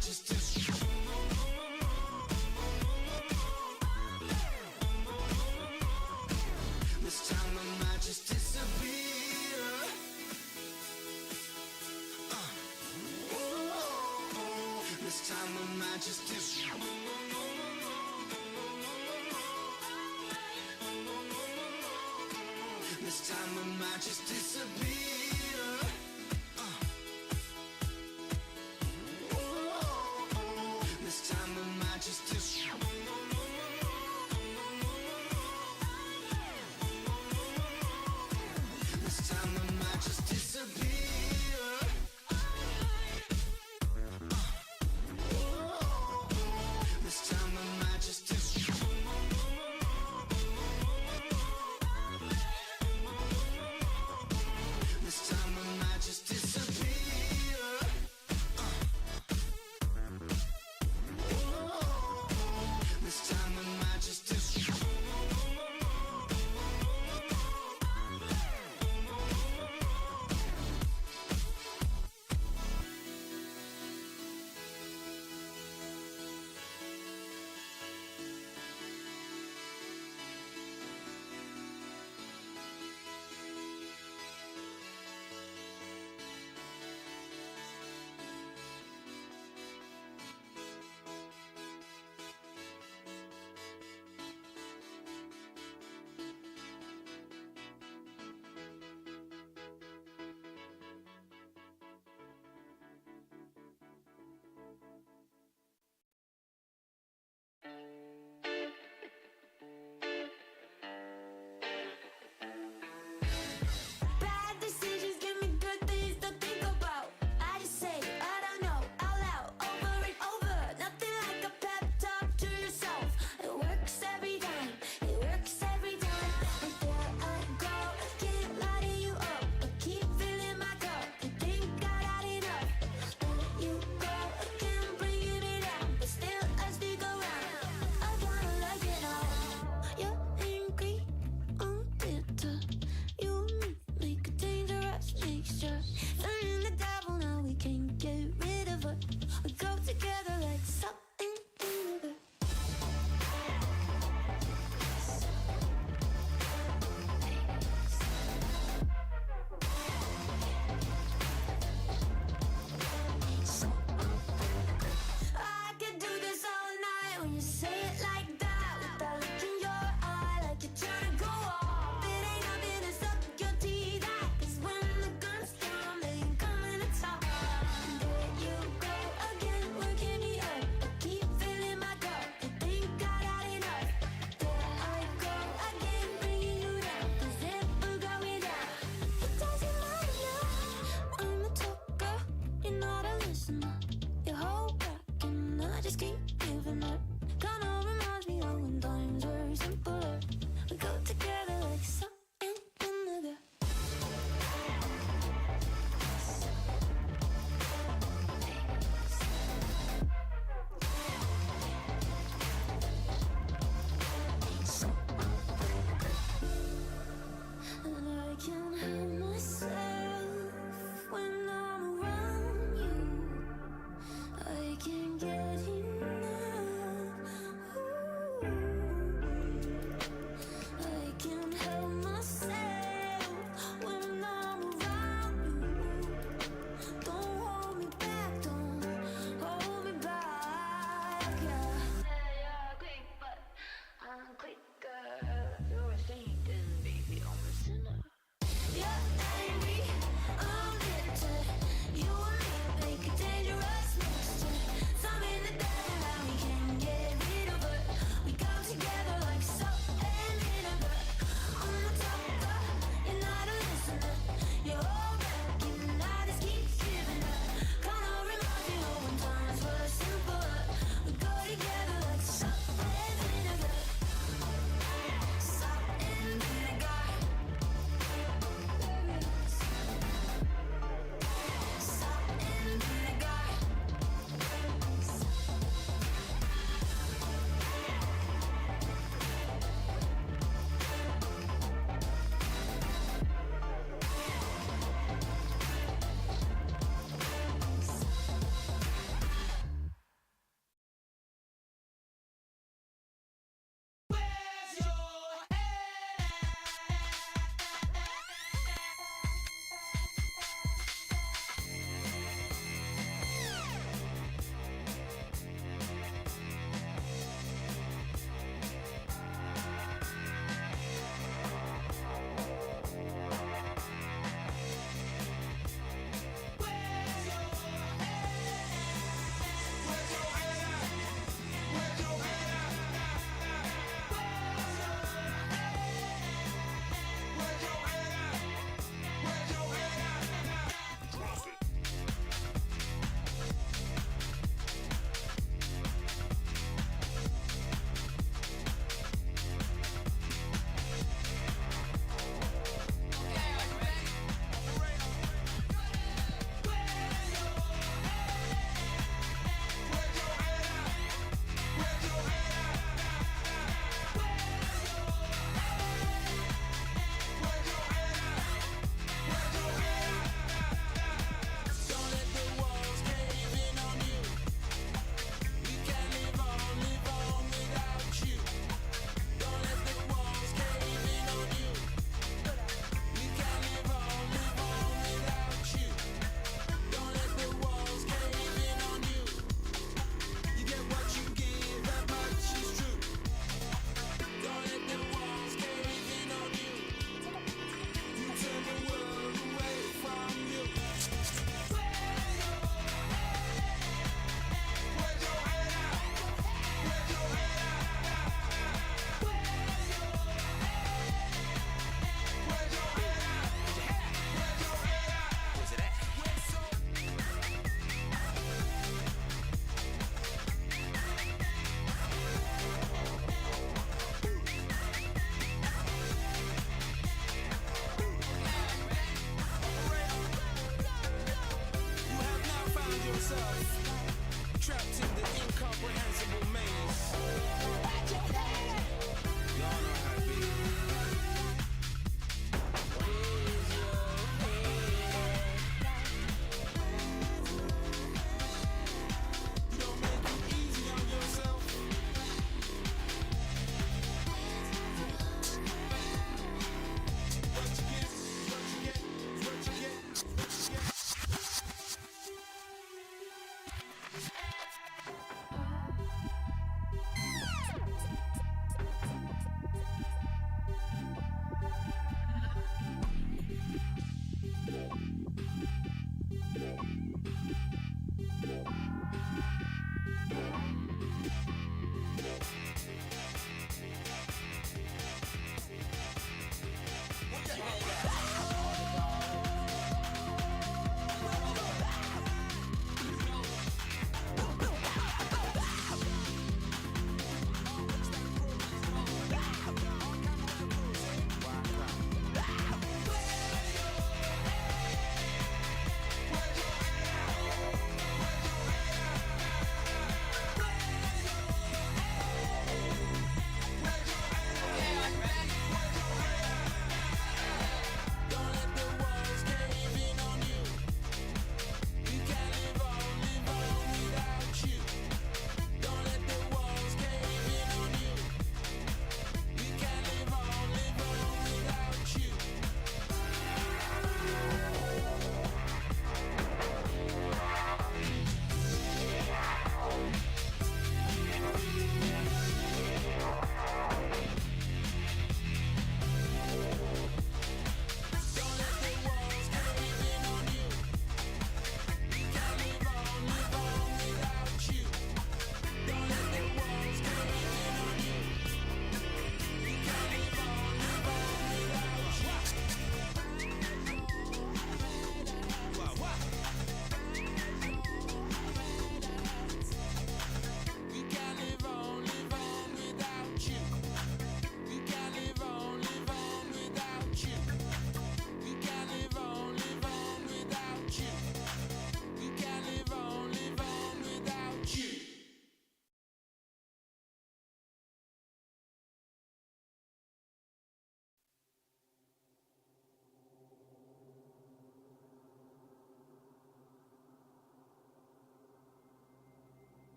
might just disappear. This time I might just disappear. This time I might just disappear. This time I might just disappear. This time I might just disappear. This time I might just disappear. This time I might just disappear. This time I might just disappear. This time I might just disappear. Bad decisions give me good things to think about. I just say, I don't know, out loud, over and over. Nothing like a pep talk to yourself. It works every time, it works every time. And there I go, can't lighten you up, but keep filling my cup. You think I got enough? Let you go again, bringing it down, but still I stick around. I kinda like it all. You're angry, I'm bitter. You make a dangerous mixture. Feeling the devil now, we can't get rid of her. We go together like something in the I could do this all night when you say it like that. With that look in your eye, like you're trying to go off. It ain't nothing to suck your teeth at. 'Cause when the guns down, they ain't coming to talk. There you go again, working me up. Keep filling my cup. You think I got enough? There I go again, bringing you down. 'Cause if we're going down, it doesn't matter now. I'm a talker, you're not a listener. You hold back and I just keep giving up. Kinda reminds me of when times were simpler. We go together like something in the gut. And I can't help myself when I'm around you. I can't get enough.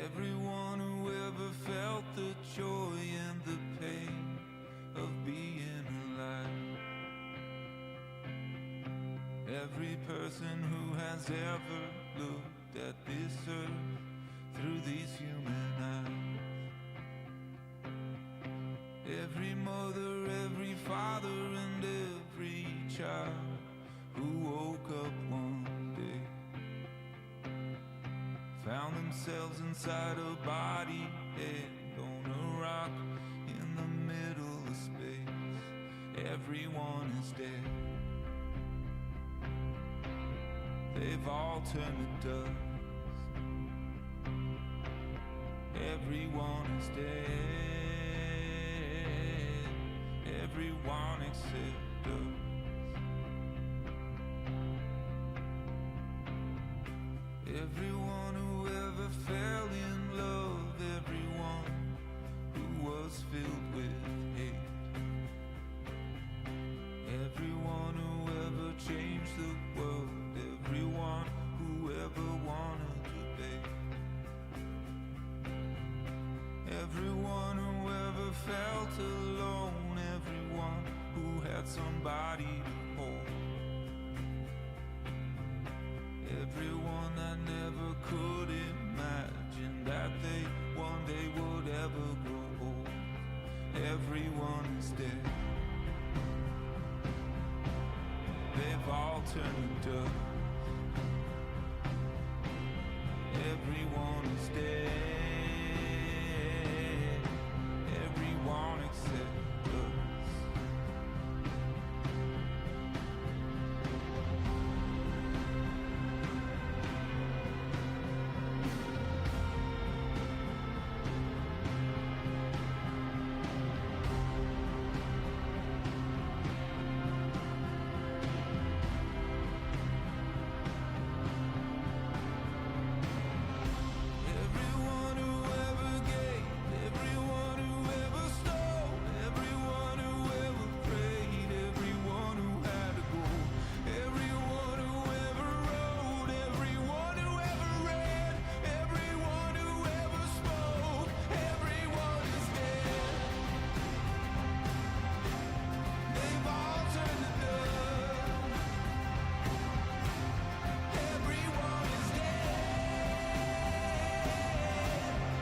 Everyone who ever felt the joy and the pain of being alive. Every person who has ever looked at this earth through these human eyes. Every mother, every father, and every child who woke up one day, found themselves inside a body head on a rock in the middle of space. Everyone is dead. They've all turned to dust. Everyone is dead. Everyone except us. Everyone who ever fell in love, everyone who was filled with hate, everyone who ever changed the world, everyone who ever wanted to be, everyone who ever felt alone, everyone who had somebody to hold, everyone that never could imagine that they one day would ever grow old. Everyone is dead. They've all turned to dust. Everyone is dead. Everyone except us. Everyone who ever gave, everyone who ever stole, everyone who ever prayed, everyone who had a goal, everyone who ever wrote, everyone who ever read, everyone who ever spoke, everyone is dead. They've all turned to dust. Everyone is dead.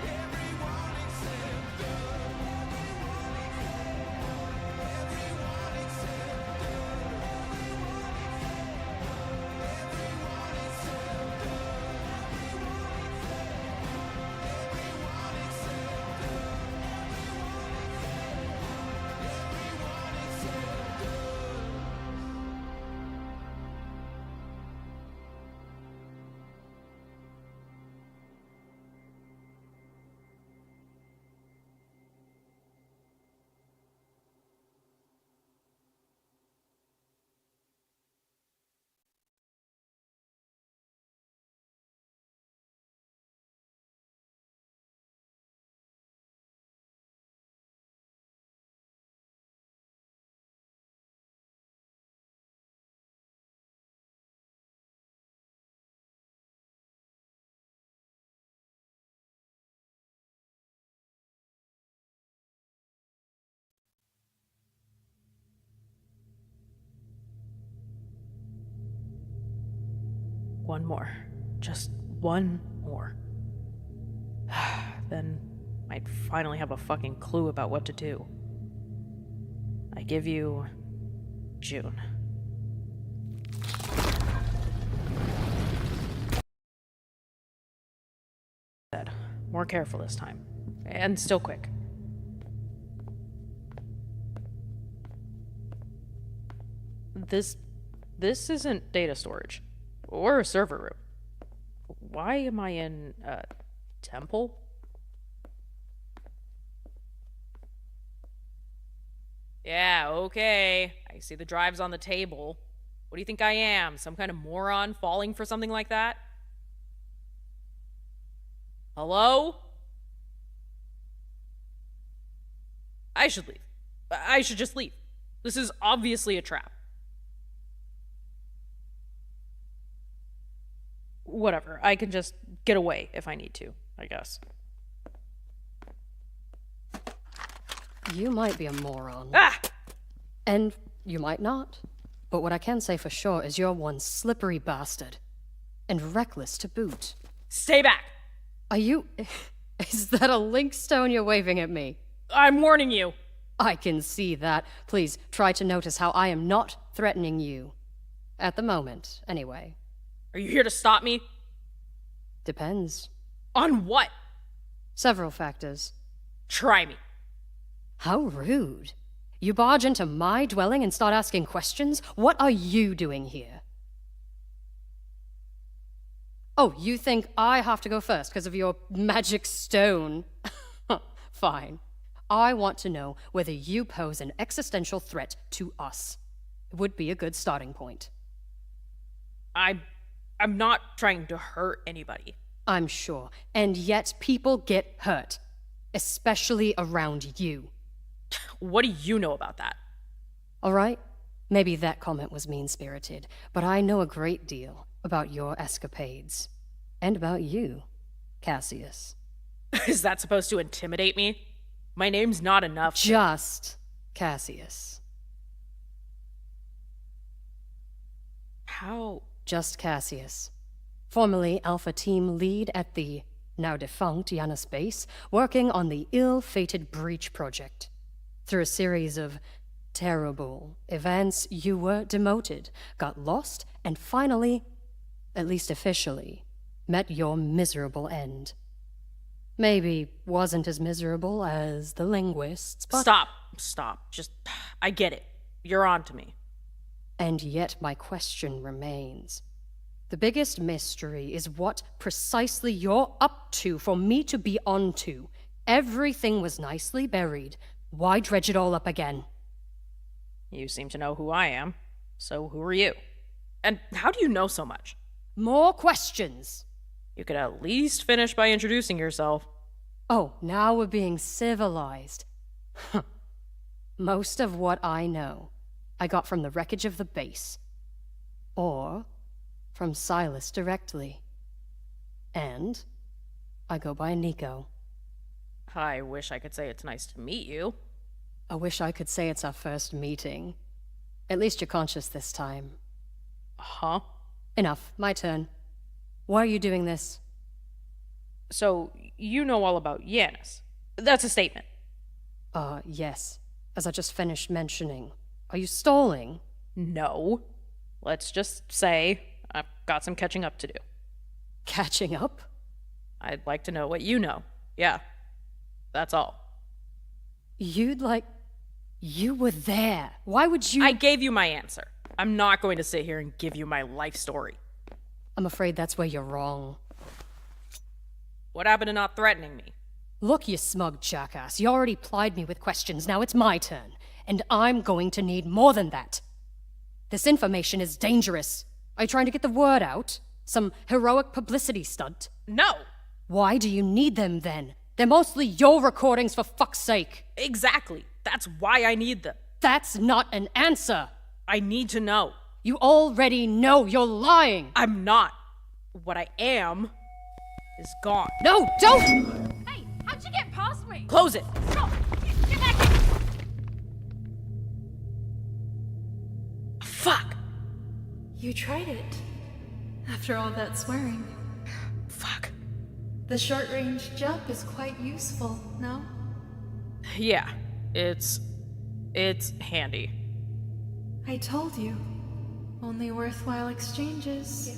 Everyone except us. Everyone except us. Everyone except us. Everyone except us. Everyone except us. One more. Just one more. Then I'd finally have a fucking clue about what to do. I give you June. More careful this time. And still quick. This isn't data storage. Or a server room. Why am I in a temple? Yeah, okay. I see the drives on the table. What do you think I am? Some kind of moron falling for something like that? Hello? I should leave. I should just leave. This is obviously a trap. Whatever, I can just get away if I need to. I guess. You might be a moron. Ah! And you might not. But what I can say for sure is you're one slippery bastard. And reckless to boot. Stay back! Are you... Is that a link stone you're waving at me? I'm warning you! I can see that. Please, try to notice how I am not threatening you. At the moment, anyway. Are you here to stop me? Depends. On what? Several factors. Try me. How rude. You barge into my dwelling and start asking questions? What are you doing here? Oh, you think I have to go first because of your magic stone? Fine. I want to know whether you pose an existential threat to us. It would be a good starting point. I'm not trying to hurt anybody. I'm sure. And yet people get hurt. Especially around you. What do you know about that? All right? Maybe that comment was mean-spirited, but I know a great deal about your escapades. And about you, Cassius. Is that supposed to intimidate me? My name's not enough. Just Cassius. How? Just Cassius. Formerly Alpha Team lead at the now defunct Janus base, working on the ill-fated Breach project. Through a series of terrible events, you were demoted, got lost, and finally, at least officially, met your miserable end. Maybe wasn't as miserable as the linguists, but... Stop. Just, I get it. You're on to me. And yet my question remains. The biggest mystery is what precisely you're up to for me to be onto. Everything was nicely buried. Why dredge it all up again? You seem to know who I am. So who are you? And how do you know so much? More questions! You could at least finish by introducing yourself. Oh, now we're being civilized. Most of what I know, I got from the wreckage of the base. Or from Silas directly. And I go by Nico. I wish I could say it's nice to meet you. I wish I could say it's our first meeting. At least you're conscious this time. Huh? Enough, my turn. Why are you doing this? So, you know all about Janus. That's a statement. Yes. As I just finished mentioning. Are you stalling? No. Let's just say I've got some catching up to do. Catching up? I'd like to know what you know. Yeah. That's all. You were there. Why would you... I gave you my answer. I'm not going to sit here and give you my life story. I'm afraid that's where you're wrong. What happened to not threatening me? Look, you smug jackass. You already plied me with questions. Now it's my turn. And I'm going to need more than that. This information is dangerous. Are you trying to get the word out? Some heroic publicity stunt? No! Why do you need them then? They're mostly your recordings, for fuck's sake. Exactly. That's why I need them. That's not an answer. I need to know. You already know you're lying. I'm not. What I am is gone. No, don't! Hey, how'd you get past me? Close it! Stop! Get back here! Fuck! You tried it. After all that swearing. Fuck. The short-range jump is quite useful, no? Yeah, it's handy. I told you. Only worthwhile exchanges.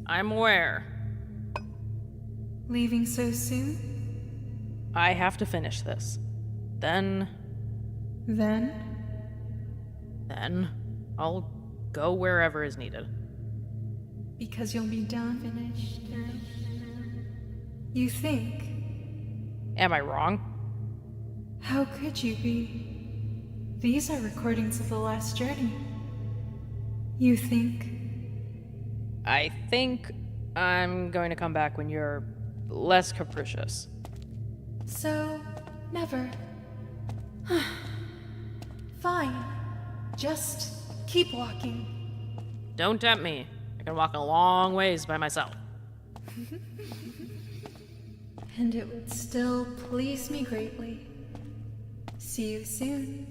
I'm aware. Leaving so soon? I have to finish this. Then Then? I'll go wherever is needed. Because you'll be done? Finished? You think? Am I wrong? How could you be? These are recordings of the last journey. You think? I think I'm going to come back when you're less capricious. So, never. Fine. Just keep walking. Don't tempt me. I can walk a long ways by myself. And it would still please me greatly. See you soon.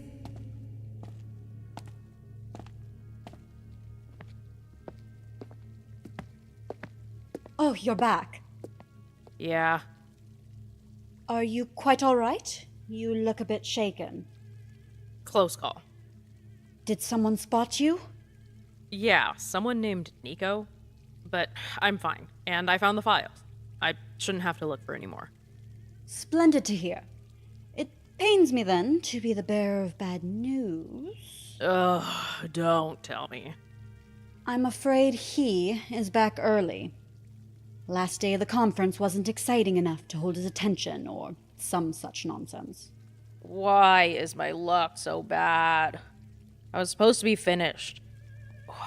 Oh, you're back. Yeah. Are you quite all right? You look a bit shaken. Close call. Did someone spot you? Yeah, someone named Nico. But I'm fine, and I found the files. I shouldn't have to look for any more. Splendid to hear. It pains me then to be the bearer of bad news. Ugh, don't tell me. I'm afraid he is back early. Last day of the conference wasn't exciting enough to hold his attention, or some such nonsense. Why is my luck so bad? I was supposed to be finished.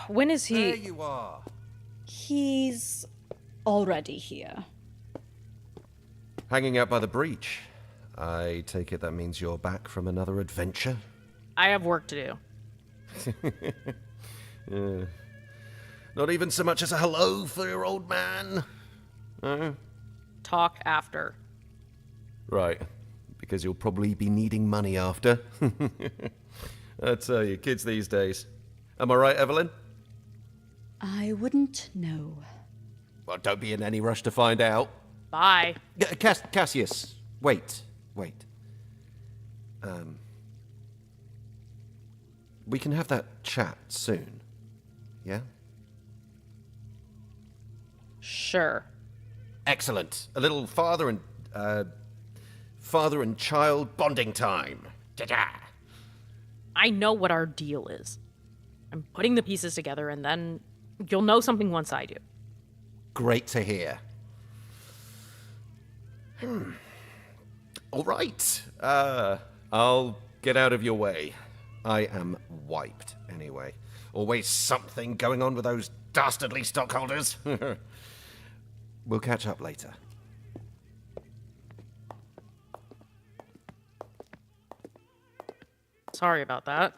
When is he? There you are. He's already here. Hanging out by the breach. I take it that means you're back from another adventure? I have work to do. Not even so much as a hello for your old man? No? Talk after. Right. Because you'll probably be needing money after. I tell you, kids these days. Am I right, Evelyn? I wouldn't know. Well, don't be in any rush to find out. Bye. Cassius, wait. We can have that chat soon. Yeah? Sure. Excellent. A little father and child bonding time. Ta-da! I know what our deal is. I'm putting the pieces together, and then you'll know something once I do. Great to hear. All right. I'll get out of your way. I am wiped, anyway. Always something going on with those dastardly stockholders. We'll catch up later. Sorry about that.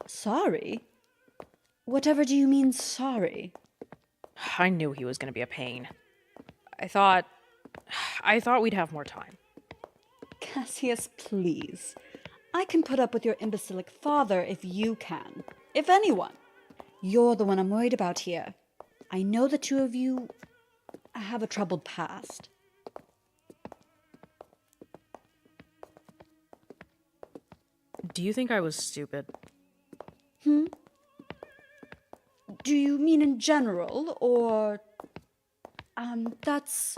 Sorry? Whatever do you mean, sorry? I knew he was going to be a pain. I thought we'd have more time. Cassius, please. I can put up with your imbecilic father if you can. If anyone. You're the one I'm worried about here. I know the two of you have a troubled past. Do you think I was stupid? Do you mean in general, or... that's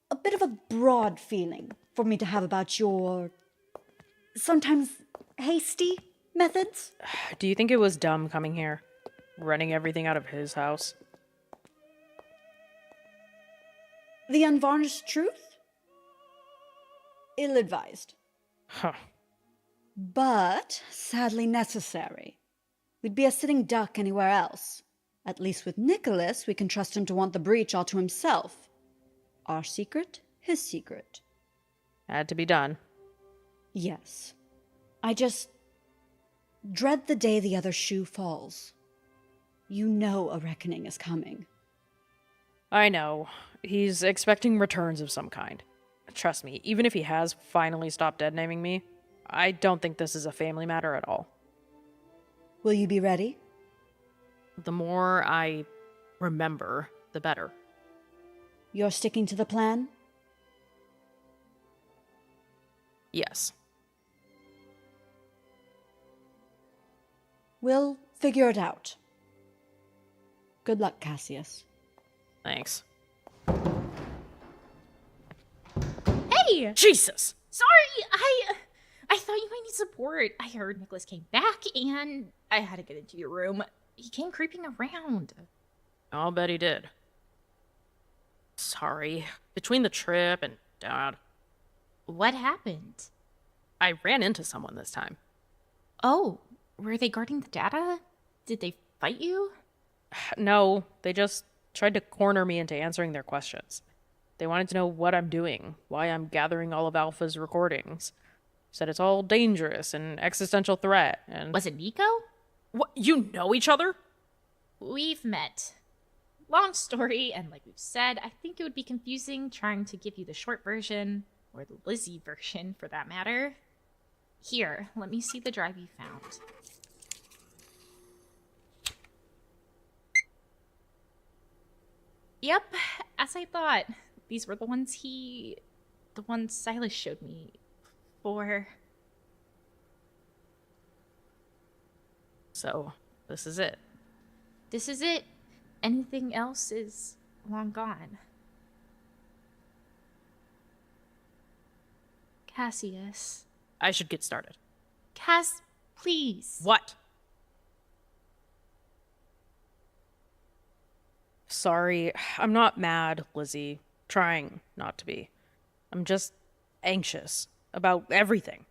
a bit of a broad feeling for me to have about your... sometimes hasty methods? Do you think it was dumb coming here? Running everything out of his house? The unvarnished truth? Ill-advised. Huh. But sadly necessary. We'd be a sitting duck anywhere else. At least with Nicholas, we can trust him to want the breach all to himself. Our secret, his secret. Had to be done. Yes. I just dread the day the other shoe falls. You know a reckoning is coming. I know. He's expecting returns of some kind. Trust me, even if he has finally stopped dead-naming me, I don't think this is a family matter at all. Will you be ready? The more I remember, the better. You're sticking to the plan? Yes. We'll figure it out. Good luck, Cassius. Thanks. Hey! Jesus! Sorry, I thought you might need support. I heard Nicholas came back, and I had to get into your room. He came creeping around. I'll bet he did. Sorry. Between the trip and Dad, What happened? I ran into someone this time. Oh, were they guarding the data? Did they fight you? No, they just tried to corner me into answering their questions. They wanted to know what I'm doing, why I'm gathering all of Alpha's recordings. Said it's all dangerous and existential threat, and... Was it Nico? What, you know each other? We've met. long story, and like we've said, I think it would be confusing trying to give you the short version, or the Lizzie version for that matter. Here, let me see the drive you found. Yep, as I thought. These were the ones the ones Silas showed me for. So, this is it. This is it. Anything else is long gone. Cassius. I should get started. Cass, please. What? Sorry, I'm not mad, Lizzie. Trying not to be. I'm just anxious about everything.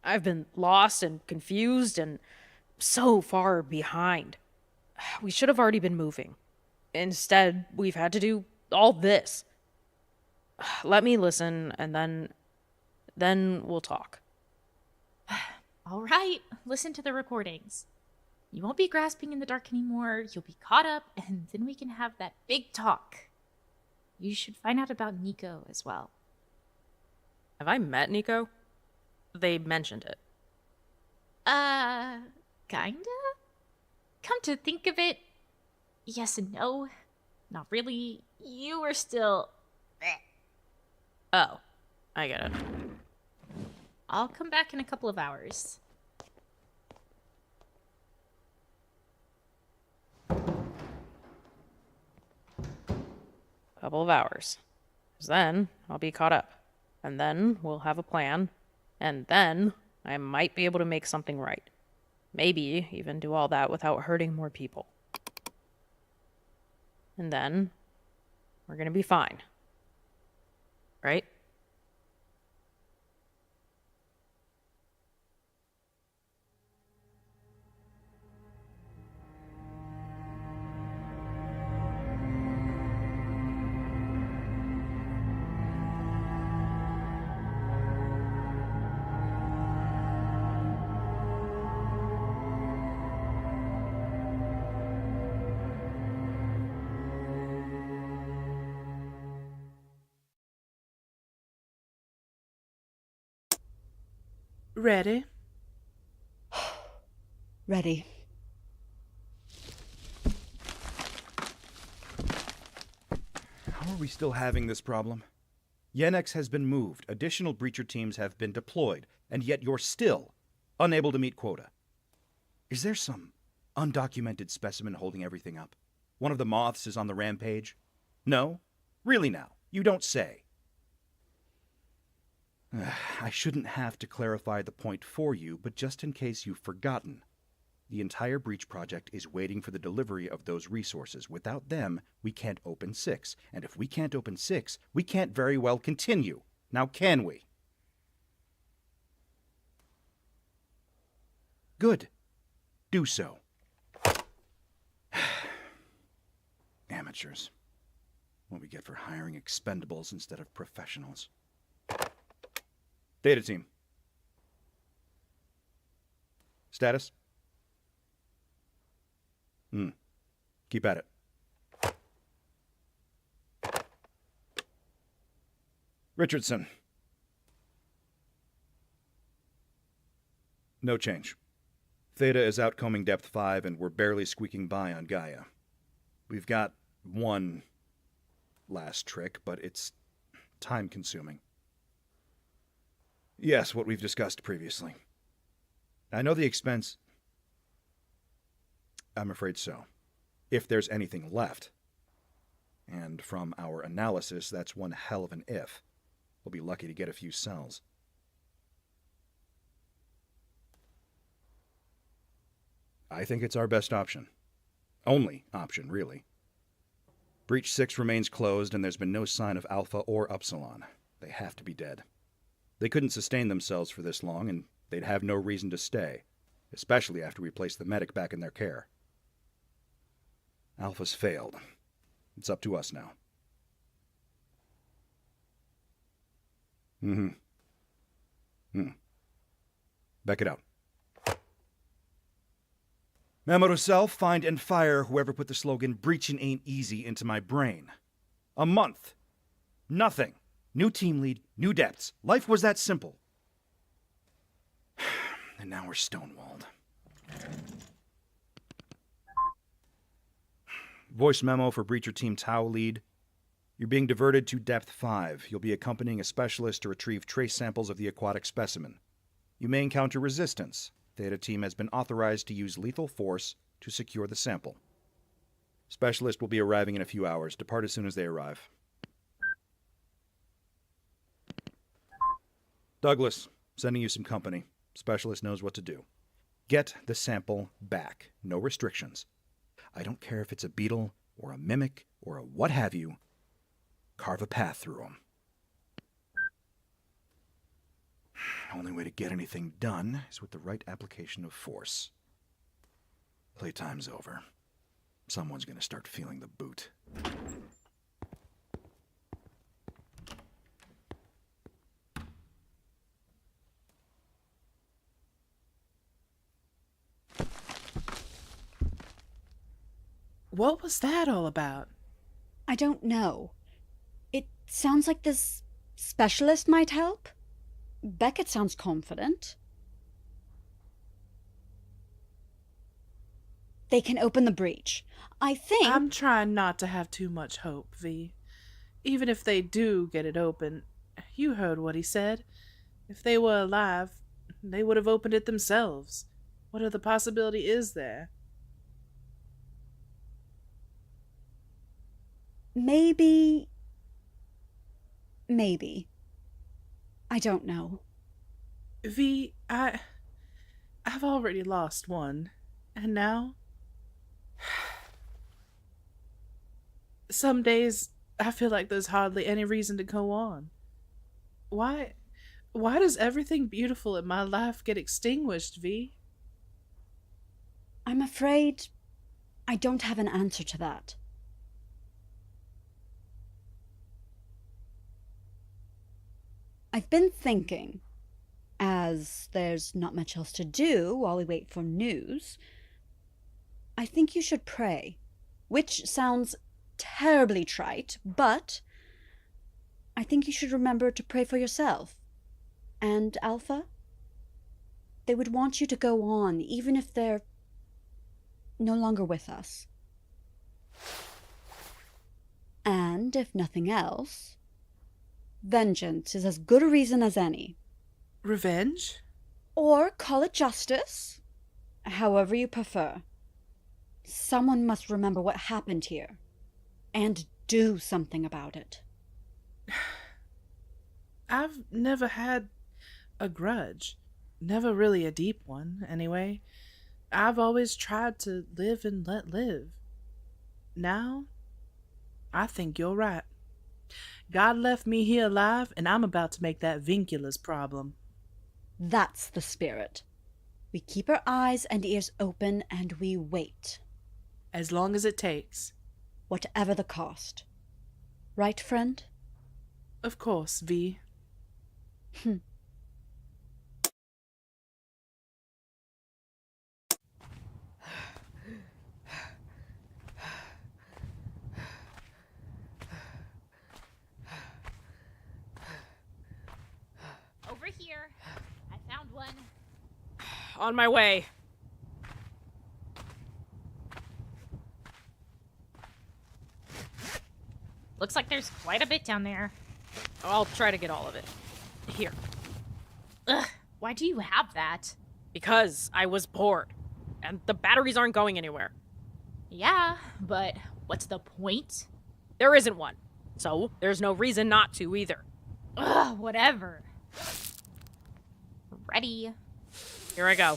I've been lost and confused and so far behind. We should have already been moving. Instead, we've had to do all this. Let me listen, and then we'll talk. All right, listen to the recordings. You won't be grasping in the dark anymore. You'll be caught up, and then we can have that big talk. You should find out about Nico as well. Have I met Nico? They mentioned it. Kinda? Come to think of it, yes and no. Not really. You were still... Oh, I get it. I'll come back in a couple of hours. Couple of hours. 'Cause then I'll be caught up. And then we'll have a plan. And then I might be able to make something right. Maybe even do all that without hurting more people. And then we're gonna be fine. Right? Ready? Ready. How are we still having this problem? Yenex has been moved, additional breacher teams have been deployed, and yet you're still unable to meet quota. Is there some undocumented specimen holding everything up? One of the moths is on the rampage? No? Really now? You don't say. I shouldn't have to clarify the point for you, but just in case you've forgotten, the entire breach project is waiting for the delivery of those resources. Without them, we can't open 6. And if we can't open 6, we can't very well continue. Now can we? Good. Do so. Amateurs. What we get for hiring expendables instead of professionals. Data team. Status? Keep at it. Richardson. No change. Theta is outcombing depth 5 and we're barely squeaking by on Gaia. We've got one last trick, but it's time-consuming. Yes, what we've discussed previously. I know the expense... I'm afraid so. If there's anything left. And from our analysis, that's one hell of an if. We'll be lucky to get a few cells. I think it's our best option. Only option, really. Breach 6 remains closed, and there's been no sign of Alpha or Upsilon. They have to be dead. They couldn't sustain themselves for this long, and they'd have no reason to stay, especially after we placed the medic back in their care. Alpha's failed. It's up to us now. Back it out. Memo to self, find and fire whoever put the slogan "Breaching ain't easy" into my brain. A month. Nothing. New team lead, new depths. Life was that simple. And now we're stonewalled. Voice memo for Breacher Team Tau lead. You're being diverted to Depth 5. You'll be accompanying a specialist to retrieve trace samples of the aquatic specimen. You may encounter resistance. Theta Team has been authorized to use lethal force to secure the sample. Specialist will be arriving in a few hours. Depart as soon as they arrive. Douglas, sending you some company. Specialist knows what to do. Get the sample back. No restrictions. I don't care if it's a beetle, or a mimic, or a what have you. Carve a path through them. Only way to get anything done is with the right application of force. Playtime's over. Someone's gonna start feeling the boot. What was that all about? I don't know. It sounds like this specialist might help. Beckett sounds confident. They can open the breach. I think... I'm trying not to have too much hope, V. Even if they do get it open, you heard what he said. If they were alive, they would have opened it themselves. What other possibility is there? Maybe. I don't know. V, I've already lost one. And now? Some days, I feel like there's hardly any reason to go on. Why does everything beautiful in my life get extinguished, V? I'm afraid I don't have an answer to that. I've been thinking, as there's not much else to do while we wait for news, I think you should pray, which sounds terribly trite, but I think you should remember to pray for yourself. And Alpha? They would want you to go on, even if they're no longer with us. And if nothing else, vengeance is as good a reason as any. Revenge? Or call it justice, however you prefer. Someone must remember what happened here, and do something about it. I've never had a grudge. Never really a deep one, anyway. I've always tried to live and let live. Now, I think you're right. God left me here alive, and I'm about to make that Vincula's problem. That's the spirit. We keep our eyes and ears open, and we wait. As long as it takes. Whatever the cost. Right, friend? Of course, V. Over here. I found one. On my way. Looks like there's quite a bit down there. I'll try to get all of it. Here. Ugh, why do you have that? Because I was bored. And the batteries aren't going anywhere. Yeah, but what's the point? There isn't one. So, there's no reason not to either. Ugh, whatever. Ready. Here I go.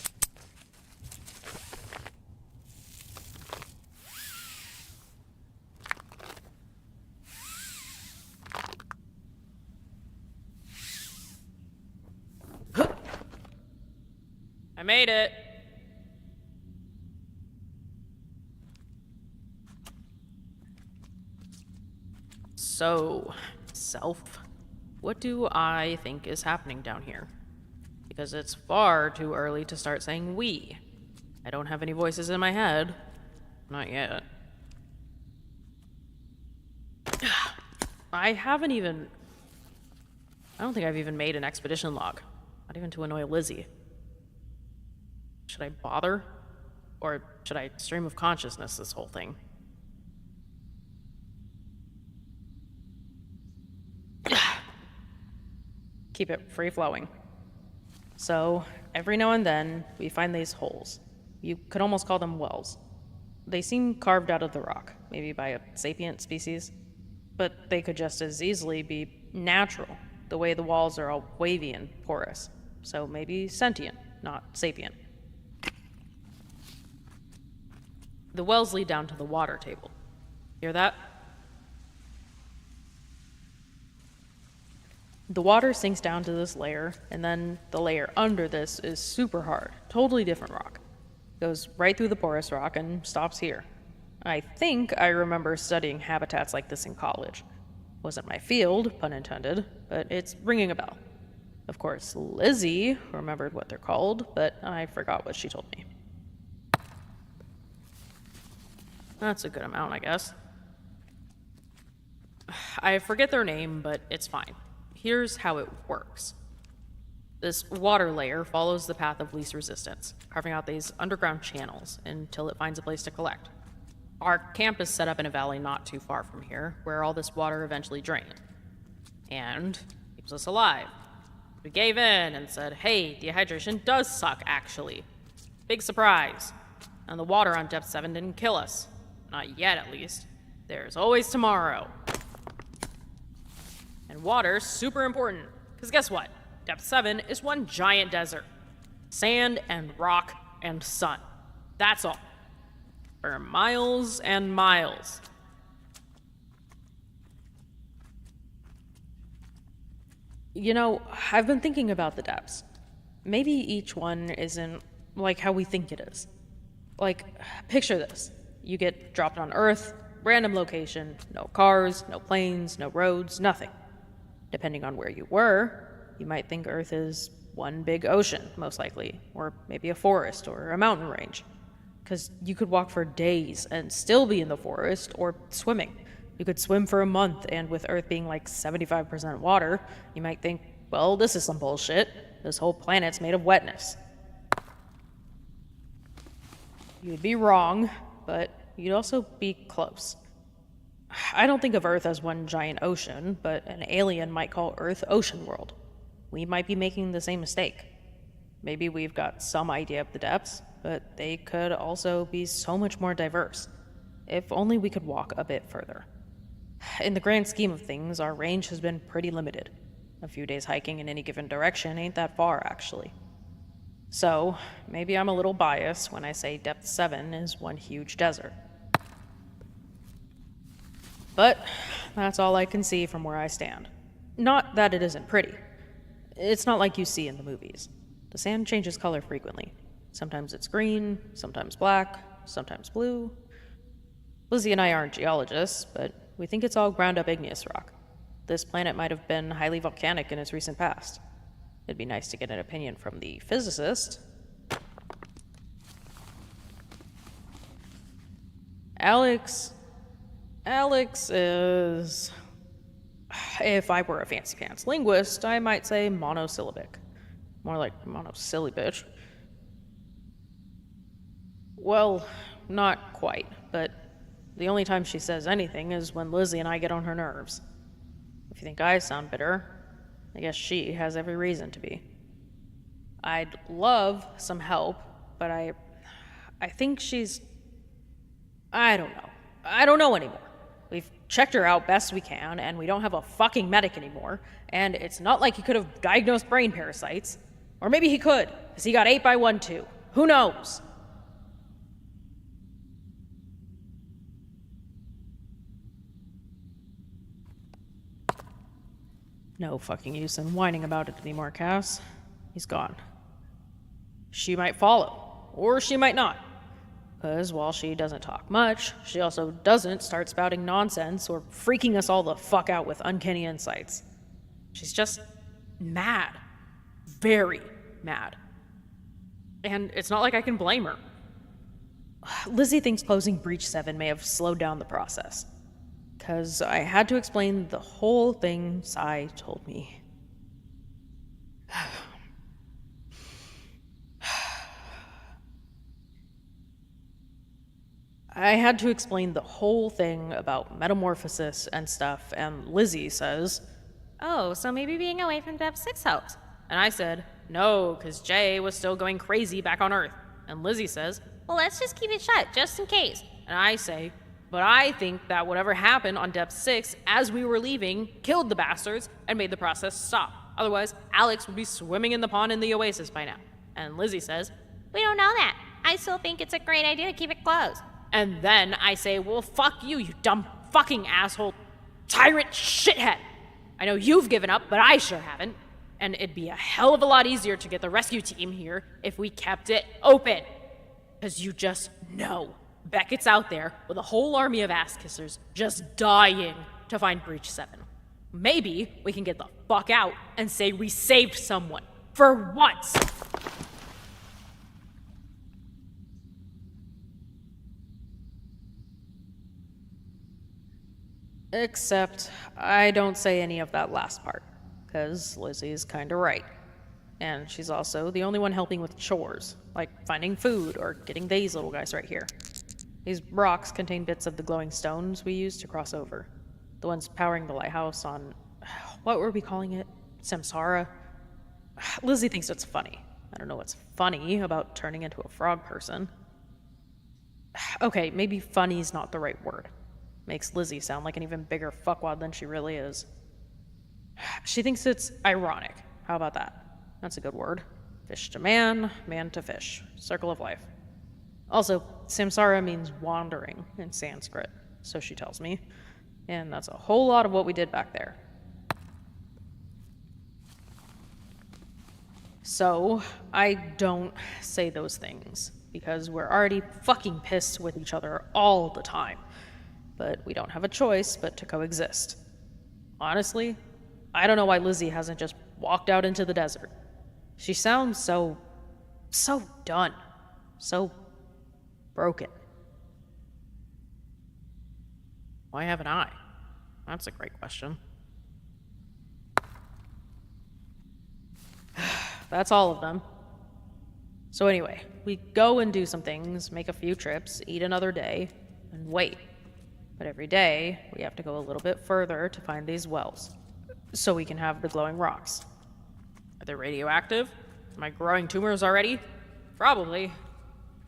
I made it. So, Self, what do I think is happening down here? Because it's far too early to start saying we. I don't have any voices in my head. Not yet. I don't think I've even made an expedition log. Not even to annoy Lizzie. Should I bother? Or should I stream of consciousness this whole thing? Keep it free-flowing. So, every now and then, we find these holes. You could almost call them wells. They seem carved out of the rock, maybe by a sapient species. But they could just as easily be natural, the way the walls are all wavy and porous. So maybe sentient, not sapient. The wells lead down to the water table. Hear that? The water sinks down to this layer, and then the layer under this is super hard, totally different rock. Goes right through the porous rock and stops here. I think I remember studying habitats like this in college. Wasn't my field, pun intended, but it's ringing a bell. Of course, Lizzie remembered what they're called, but I forgot what she told me. That's a good amount, I guess. I forget their name, but it's fine. Here's how it works. This water layer follows the path of least resistance, carving out these underground channels until it finds a place to collect. Our camp is set up in a valley not too far from here, where all this water eventually drained. And keeps us alive. We gave in and said, hey, dehydration does suck, actually. Big surprise. And the water on depth 7 didn't kill us. Not yet, at least. There's always tomorrow. And water's super important, because guess what? Depth 7 is one giant desert. Sand and rock and sun. That's all. For miles and miles. You know, I've been thinking about the depths. Maybe each one isn't like how we think it is. Like, picture this. You get dropped on Earth, random location, no cars, no planes, no roads, nothing. Depending on where you were, you might think Earth is one big ocean, most likely, or maybe a forest or a mountain range. Because you could walk for days and still be in the forest or swimming. You could swim for a month, and with Earth being like 75% water, you might think, well, this is some bullshit. This whole planet's made of wetness. You'd be wrong, but you'd also be close. I don't think of Earth as one giant ocean, but an alien might call Earth Ocean World. We might be making the same mistake. Maybe we've got some idea of the depths, but they could also be so much more diverse. If only we could walk a bit further. In the grand scheme of things, our range has been pretty limited. A few days hiking in any given direction ain't that far, actually. So, maybe I'm a little biased when I say depth 7 is one huge desert. But that's all I can see from where I stand. Not that it isn't pretty. It's not like you see in the movies. The sand changes color frequently. Sometimes it's green, sometimes black, sometimes blue. Lizzie and I aren't geologists, but we think it's all ground-up igneous rock. This planet might have been highly volcanic in its recent past. It'd be nice to get an opinion from the physicist. Alex is... If I were a fancy-pants linguist, I might say monosyllabic. More like monosilly bitch. Well, not quite, but the only time she says anything is when Lizzie and I get on her nerves. If you think I sound bitter, I guess she has every reason to be. I'd love some help, but I think she's... I don't know. I don't know anymore. We've checked her out best we can, and we don't have a fucking medic anymore, and it's not like he could have diagnosed brain parasites. Or maybe he could, because he got ate by one too. Who knows? No fucking use in whining about it anymore, Cass. He's gone. She might follow, or she might not. Because while she doesn't talk much, she also doesn't start spouting nonsense or freaking us all the fuck out with uncanny insights. She's just mad. Very mad. And it's not like I can blame her. Lizzie thinks closing Breach 7 may have slowed down the process. Because I had to explain the whole thing Sai told me. I had to explain the whole thing about metamorphosis and stuff, and Lizzie says, "Oh, so maybe being away from Depth 6 helped." And I said, "No, because Jay was still going crazy back on Earth." And Lizzie says, "Well, let's just keep it shut, just in case." And I say, "But I think that whatever happened on Depth 6 as we were leaving killed the bastards and made the process stop. Otherwise, Alex would be swimming in the pond in the Oasis by now." And Lizzie says, "We don't know that. I still think it's a great idea to keep it closed." And then I say, "Well, fuck you, you dumb fucking asshole tyrant shithead. I know you've given up, but I sure haven't. And it'd be a hell of a lot easier to get the rescue team here if we kept it open. Because you just know Beckett's out there with a whole army of ass-kissers just dying to find Breach 7. Maybe we can get the fuck out and say we saved someone. For once!" Except I don't say any of that last part, because Lizzie's kinda right. And she's also the only one helping with chores, like finding food or getting these little guys right here. These rocks contain bits of the glowing stones we used to cross over. The ones powering the lighthouse on... what were we calling it? Samsara? Lizzie thinks it's funny. I don't know what's funny about turning into a frog person. Okay, maybe funny's not the right word. Makes Lizzie sound like an even bigger fuckwad than she really is. She thinks it's ironic. How about that? That's a good word. Fish to man, man to fish. Circle of life. Also, samsara means wandering in Sanskrit, so she tells me. And that's a whole lot of what we did back there. So, I don't say those things, because we're already fucking pissed with each other all the time. But we don't have a choice but to coexist. Honestly, I don't know why Lizzie hasn't just walked out into the desert. She sounds so done. So broken. Why haven't I? That's a great question. That's all of them. So anyway, we go and do some things, make a few trips, eat another day, and wait. But every day, we have to go a little bit further to find these wells, so we can have the glowing rocks. Are they radioactive? Am I growing tumors already? Probably.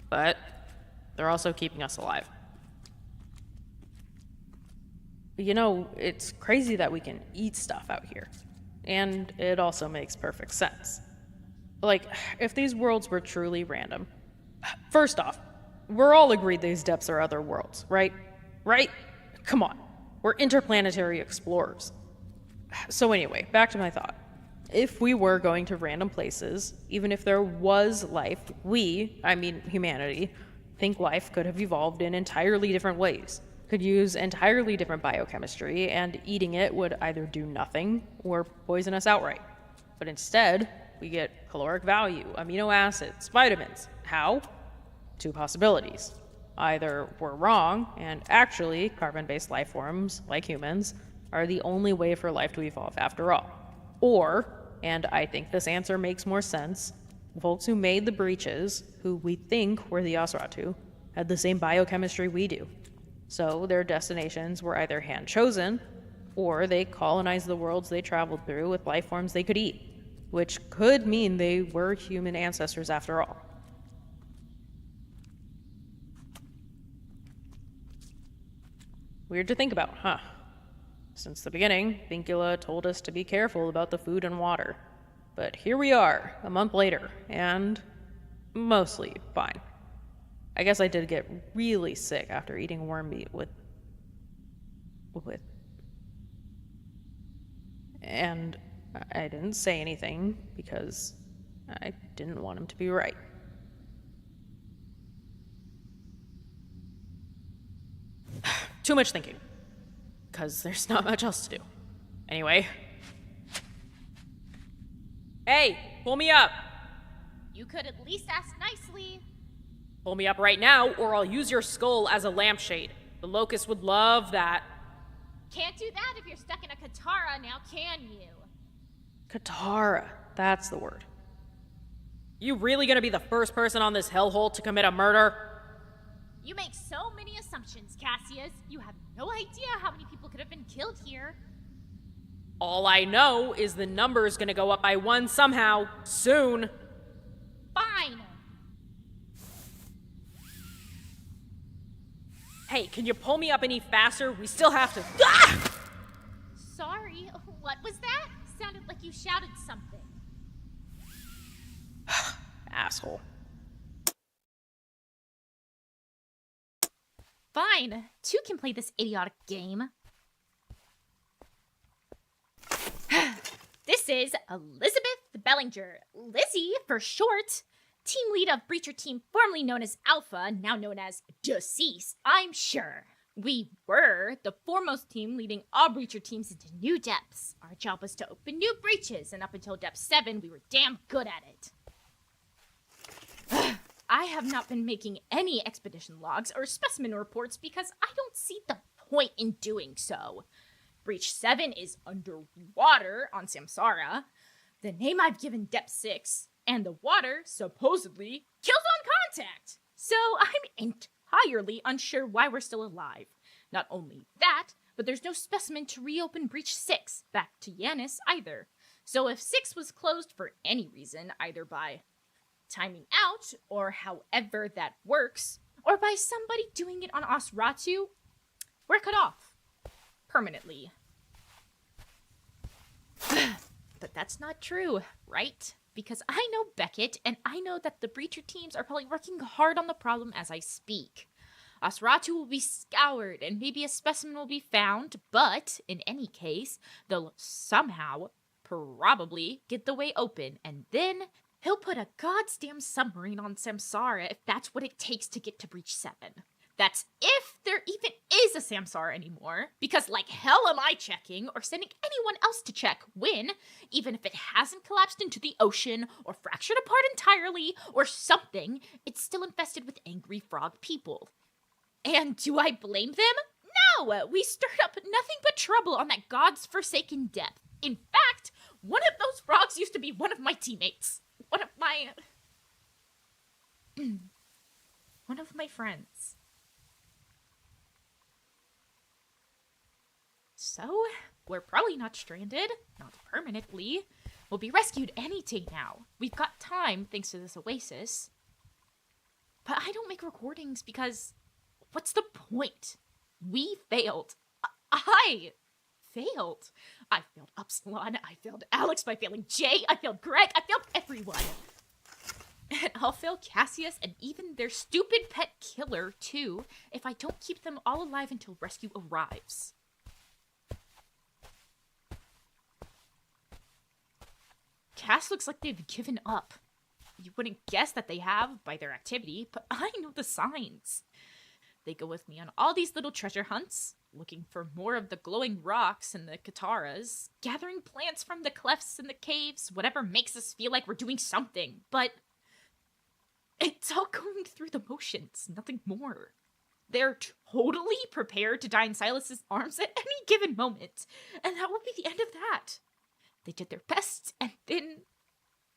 But they're also keeping us alive. You know, it's crazy that we can eat stuff out here. And it also makes perfect sense. Like, if these worlds were truly random... First off, we're all agreed these depths are other worlds, right? Right? Come on. We're interplanetary explorers. So anyway, back to my thought. If we were going to random places, even if there was life, humanity, think life could have evolved in entirely different ways. Could use entirely different biochemistry, and eating it would either do nothing or poison us outright. But instead, we get caloric value, amino acids, vitamins. How? Two possibilities. Either we're wrong, and actually carbon-based life forms, like humans, are the only way for life to evolve after all. Or, and I think this answer makes more sense, the folks who made the breaches, who we think were the Nosferatu, had the same biochemistry we do. So their destinations were either hand-chosen, or they colonized the worlds they traveled through with life forms they could eat, which could mean they were human ancestors after all. Weird to think about, huh? Since the beginning, Vincula told us to be careful about the food and water. But here we are, a month later, and mostly fine. I guess I did get really sick after eating worm meat with... And I didn't say anything because I didn't want him to be right. Too much thinking, because there's not much else to do. Anyway. Hey, pull me up! You could at least ask nicely. Pull me up right now, or I'll use your skull as a lampshade. The Locust would love that. Can't do that if you're stuck in a Katara, now can you? Katara, that's the word. You really gonna be the first person on this hellhole to commit a murder? You make so many assumptions, Cassius. You have no idea how many people could have been killed here. All I know is the number's gonna go up by 1 somehow, soon. Fine. Hey, can you pull me up any faster? We still have to. Ah! Sorry, what was that? Sounded like you shouted something. Asshole. Fine, two can play this idiotic game. This is Elizabeth Bellinger, Lizzie for short. Team lead of Breacher Team, formerly known as Alpha, now known as Deceased, I'm sure. We were the foremost team leading all Breacher teams into new depths. Our job was to open new breaches, and up until Depth 7, we were damn good at it. I have not been making any expedition logs or specimen reports because I don't see the point in doing so. Breach 7 is underwater on Samsara, the name I've given Depth 6, and the water, supposedly, kills on contact. So I'm entirely unsure why we're still alive. Not only that, but there's no specimen to reopen Breach 6 back to Yanis either. So if 6 was closed for any reason, either by timing out, or however that works, or by somebody doing it on Osratu, we're cut off. Permanently. But that's not true, right? Because I know Beckett, and I know that the Breacher teams are probably working hard on the problem as I speak. Osratu will be scoured, and maybe a specimen will be found, but, in any case, they'll somehow, probably, get the way open, and then he'll put a goddamn submarine on Samsara if that's what it takes to get to Breach 7. That's if there even is a Samsara anymore, because like hell am I checking or sending anyone else to check when, even if it hasn't collapsed into the ocean or fractured apart entirely or something, it's still infested with angry frog people. And do I blame them? No! We stirred up nothing but trouble on that god's forsaken depth. In fact, one of those frogs used to be one of my teammates. One of my friends. So, we're probably not stranded, not permanently. We'll be rescued any day now. We've got time thanks to this oasis. But I don't make recordings because what's the point? We failed. I failed. I failed Upsilon, I failed Alex by failing Jay, I failed Greg, I failed everyone. And I'll fail Cassius and even their stupid pet killer, too, if I don't keep them all alive until rescue arrives. Cass looks like they've given up. You wouldn't guess that they have by their activity, but I know the signs. They go with me on all these little treasure hunts, looking for more of the glowing rocks and the Kataras, gathering plants from the clefts and the caves, whatever makes us feel like we're doing something, but it's all going through the motions, nothing more. They're totally prepared to die in Silas's arms at any given moment, and that will be the end of that. They did their best, and then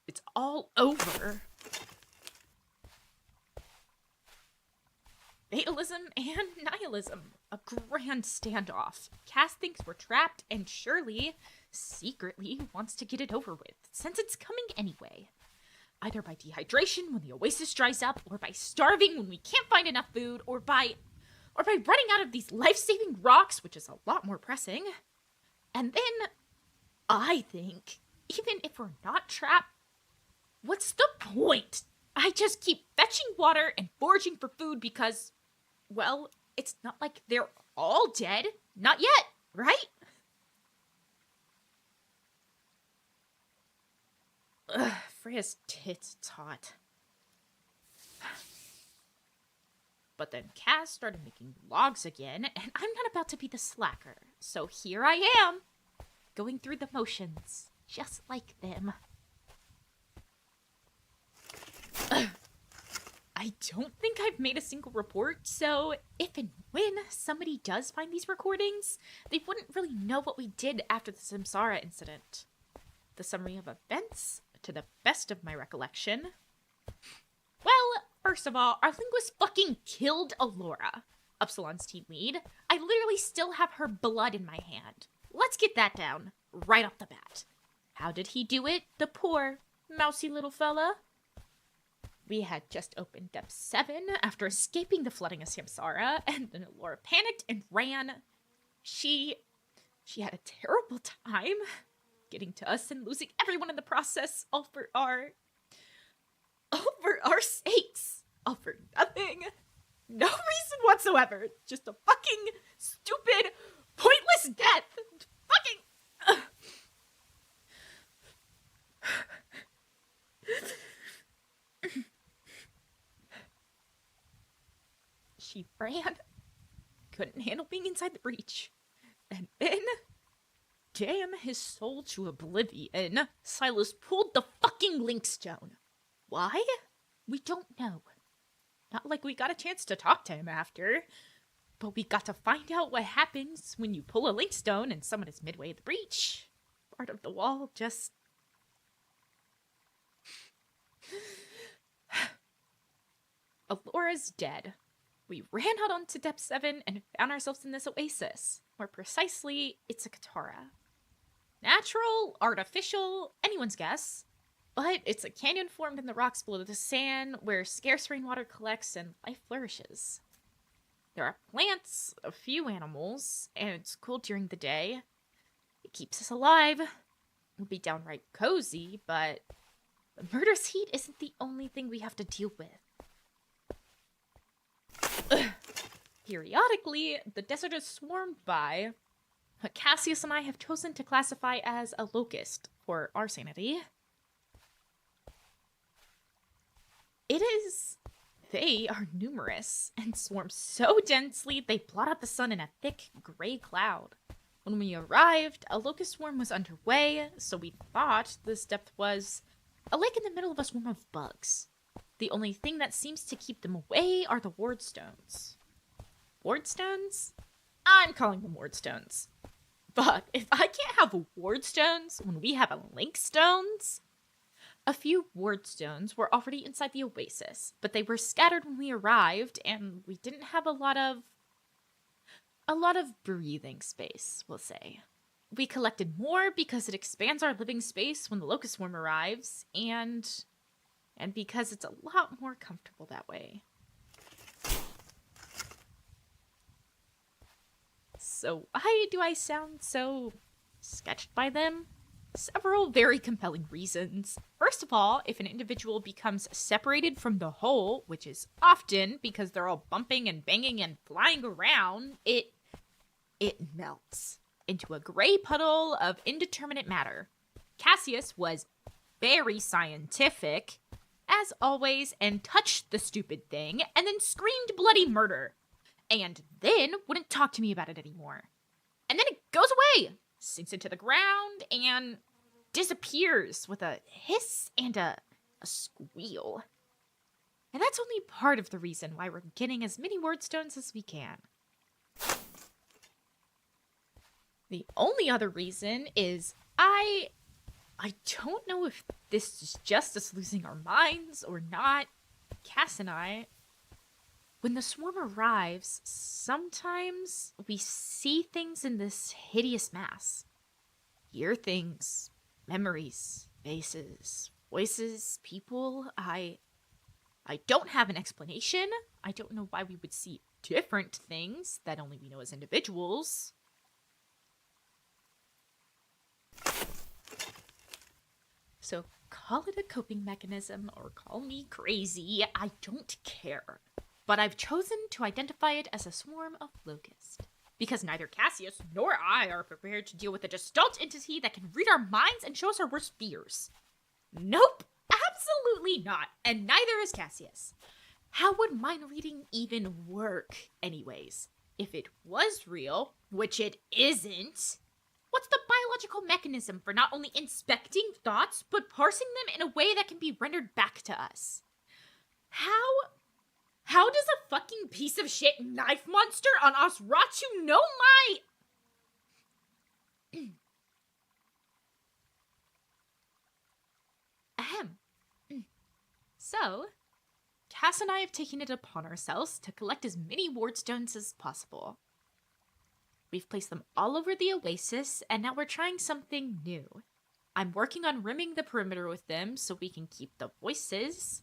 it's all over. Fatalism and nihilism. A grand standoff. Cass thinks we're trapped, and Shirley, secretly, wants to get it over with, since it's coming anyway. Either by dehydration when the oasis dries up, or by starving when we can't find enough food, or by running out of these life-saving rocks, which is a lot more pressing. And then, I think, even if we're not trapped, what's the point? I just keep fetching water and foraging for food because, well, it's not like they're all dead. Not yet, right? Ugh, Freya's tits, it's hot. But then Cass started making logs again, and I'm not about to be the slacker. So here I am, going through the motions, just like them. I don't think I've made a single report, so if and when somebody does find these recordings, they wouldn't really know what we did after the Samsara incident. The summary of events, to the best of my recollection. Well, first of all, our linguist fucking killed Alora, Upsilon's team lead. I literally still have her blood in my hand. Let's get that down, right off the bat. How did he do it, the poor, mousy little fella? We had just opened Depth 7 after escaping the flooding of Samsara, and then Alora panicked and ran. She had a terrible time getting to us and losing everyone in the process, all for our sakes. All for nothing. No reason whatsoever. Just a fucking stupid, pointless death. Fucking... She ran. Couldn't handle being inside the breach. And then, damn his soul to oblivion, Silas pulled the fucking link stone. Why? We don't know. Not like we got a chance to talk to him after. But we got to find out what happens when you pull a link stone and someone is midway in the breach. Part of the wall just... Alora's dead. We ran out onto Depth 7 and found ourselves in this oasis. More precisely, it's a Katara. Natural, artificial, anyone's guess. But it's a canyon formed in the rocks below the sand where scarce rainwater collects and life flourishes. There are plants, a few animals, and it's cool during the day. It keeps us alive. It'll be downright cozy, but the murderous heat isn't the only thing we have to deal with. Periodically, the desert is swarmed by what Cassius and I have chosen to classify as a locust for our sanity. They are numerous and swarm so densely they blot out the sun in a thick gray cloud. When we arrived, a locust swarm was underway, so we thought this depth was a lake in the middle of a swarm of bugs. The only thing that seems to keep them away are the ward stones. Ward stones? I'm calling them ward stones. But if I can't have ward stones when we have a link stones... A few ward stones were already inside the oasis, but they were scattered when we arrived, and we didn't have a lot of breathing space, we'll say. We collected more because it expands our living space when the locust swarm arrives, and because it's a lot more comfortable that way. So why do I sound so sketched by them? Several very compelling reasons. First of all, if an individual becomes separated from the whole, which is often because they're all bumping and banging and flying around, it melts into a gray puddle of indeterminate matter. Cassius was very scientific, as always, and touched the stupid thing, and then screamed bloody murder. And then wouldn't talk to me about it anymore. And then it goes away, sinks into the ground, and disappears with a hiss and a squeal. And that's only part of the reason why we're getting as many word stones as we can. The only other reason is I don't know if this is just us losing our minds or not. Cass and I, when the swarm arrives, sometimes we see things in this hideous mass. Hear things, memories, faces, voices, people. I don't have an explanation. I don't know why we would see different things that only we know as individuals. So call it a coping mechanism or call me crazy, I don't care. But I've chosen to identify it as a swarm of locusts. Because neither Cassius nor I are prepared to deal with a gestalt entity that can read our minds and show us our worst fears. Nope, absolutely not, and neither is Cassius. How would mind reading even work, anyways? If it was real, which it isn't, what's the biological mechanism for not only inspecting thoughts, but parsing them in a way that can be rendered back to us? How How does a fucking piece of shit knife monster on Osratu know my... Ahem. So, Cass and I have taken it upon ourselves to collect as many wardstones as possible. We've placed them all over the oasis, and now we're trying something new. I'm working on rimming the perimeter with them so we can keep the voices,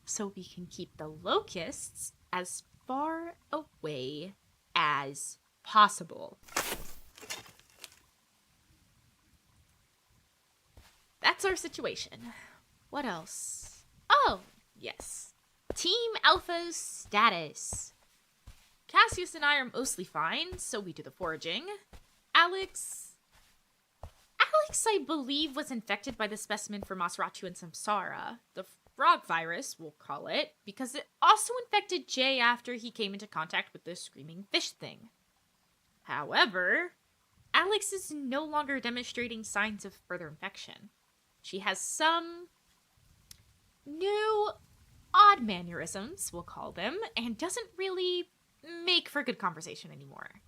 so we can keep the locusts as far away as possible. That's our situation. What else? Oh, yes. Team Alpha's status. Cassius and I are mostly fine, so we do the foraging. Alex, I believe, was infected by the specimen from Osratu and Samsara. The frog virus, we'll call it, because it also infected Jay after he came into contact with the screaming fish thing. However, Alex is no longer demonstrating signs of further infection. She has some new odd mannerisms, we'll call them, and doesn't really make for good conversation anymore.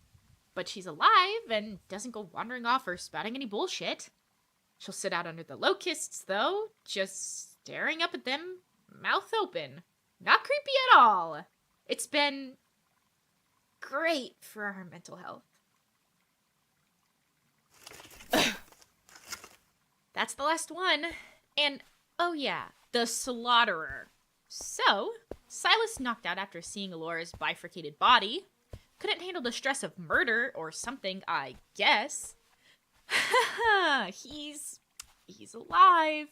But she's alive and doesn't go wandering off or spouting any bullshit. She'll sit out under the locusts, though, just staring up at them, mouth open. Not creepy at all. It's been great for our mental health. That's the last one. And, oh yeah, the slaughterer. So, Silas knocked out after seeing Alora's bifurcated body. Couldn't handle the stress of murder or something, I guess. He's alive.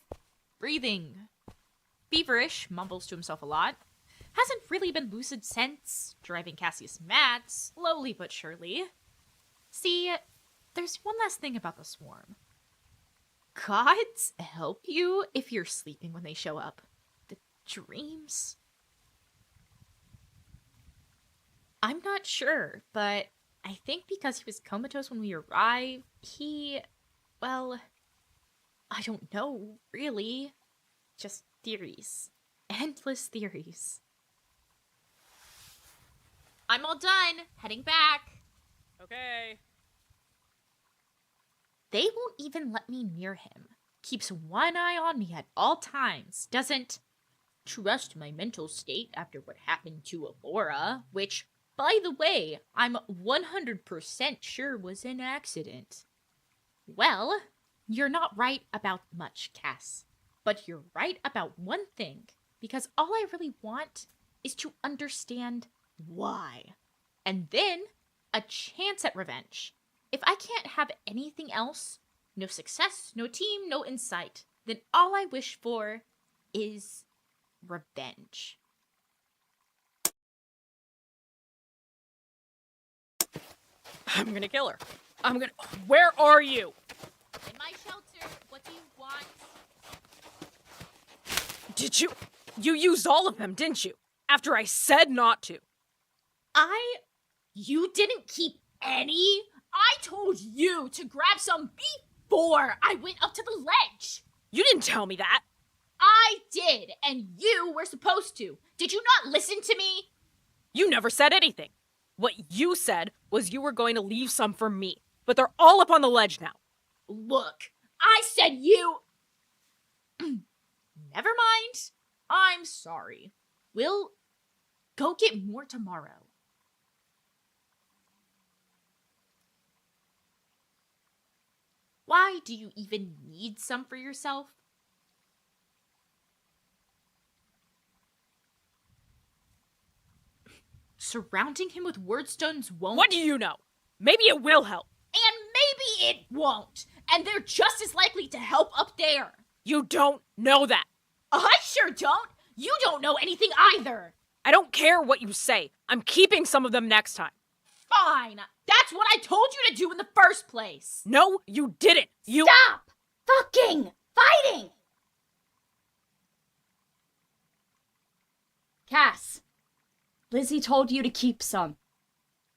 Breathing. Feverish, mumbles to himself a lot. Hasn't really been lucid since, driving Cassius mad, slowly but surely. See, there's one last thing about the swarm. Gods help you if you're sleeping when they show up. The dreams. I'm not sure, but I think because he was comatose when we arrived, well, I don't know, really. Just theories. Endless theories. I'm all done. Heading back. Okay. They won't even let me near him. Keeps one eye on me at all times. Doesn't trust my mental state after what happened to Alora, which, by the way, I'm 100% sure was an accident. Well, you're not right about much, Cass. But you're right about one thing, because all I really want is to understand why. And then, a chance at revenge. If I can't have anything else, no success, no team, no insight, then all I wish for is revenge. I'm gonna kill her. Where are you? In my shelter, what do you want? Did you used all of them, didn't you? After I said not to. You didn't keep any? I told you to grab some before I went up to the ledge. You didn't tell me that. I did, and you were supposed to. Did you not listen to me? You never said anything. What you said was you were going to leave some for me, but they're all up on the ledge now. Look, I said you... Never mind. I'm sorry. We'll go get more tomorrow. Why do you even need some for yourself? Surrounding him with wordstones won't... What do you know? Maybe it will help. And maybe it won't. And they're just as likely to help up there. You don't know that. I sure don't. You don't know anything either. I don't care what you say. I'm keeping some of them next time. Fine. That's what I told you to do in the first place. No, you didn't. You... Stop fucking fighting! Cass, Lizzie told you to keep some.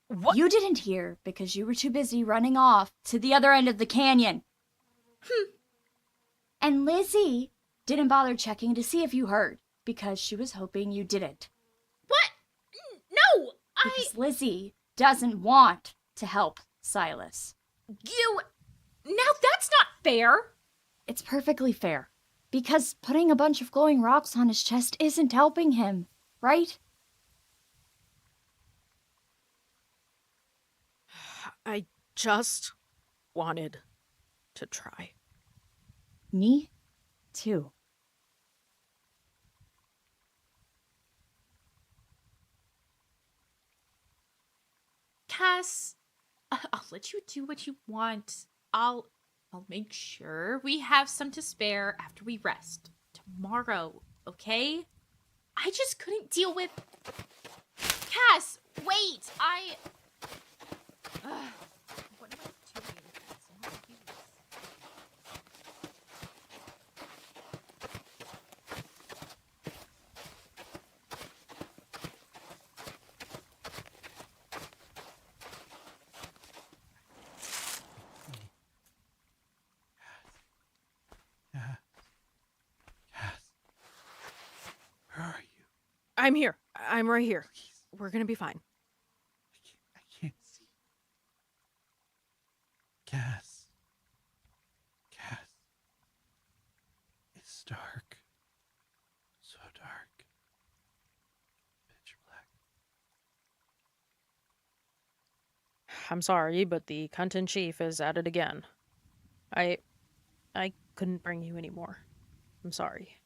What? You didn't hear because you were too busy running off to the other end of the canyon. And Lizzie didn't bother checking to see if you heard because she was hoping you didn't. Because Lizzie doesn't want to help Silas. Now that's not fair! It's perfectly fair. Because putting a bunch of glowing rocks on his chest isn't helping him, right? I just wanted to try. Me too. Cass, I'll let you do what you want. I'll make sure we have some to spare after we rest. Tomorrow, okay? I just couldn't deal with... Cass, wait! What am I doing, Cass? I'm not used. Where are you? I'm here. I'm right here. We're gonna be fine. I can't see. Cass. Cass. It's dark. So dark. Pitch black. I'm sorry, but the cunt in chief is at it again. I couldn't bring you anymore. I'm sorry.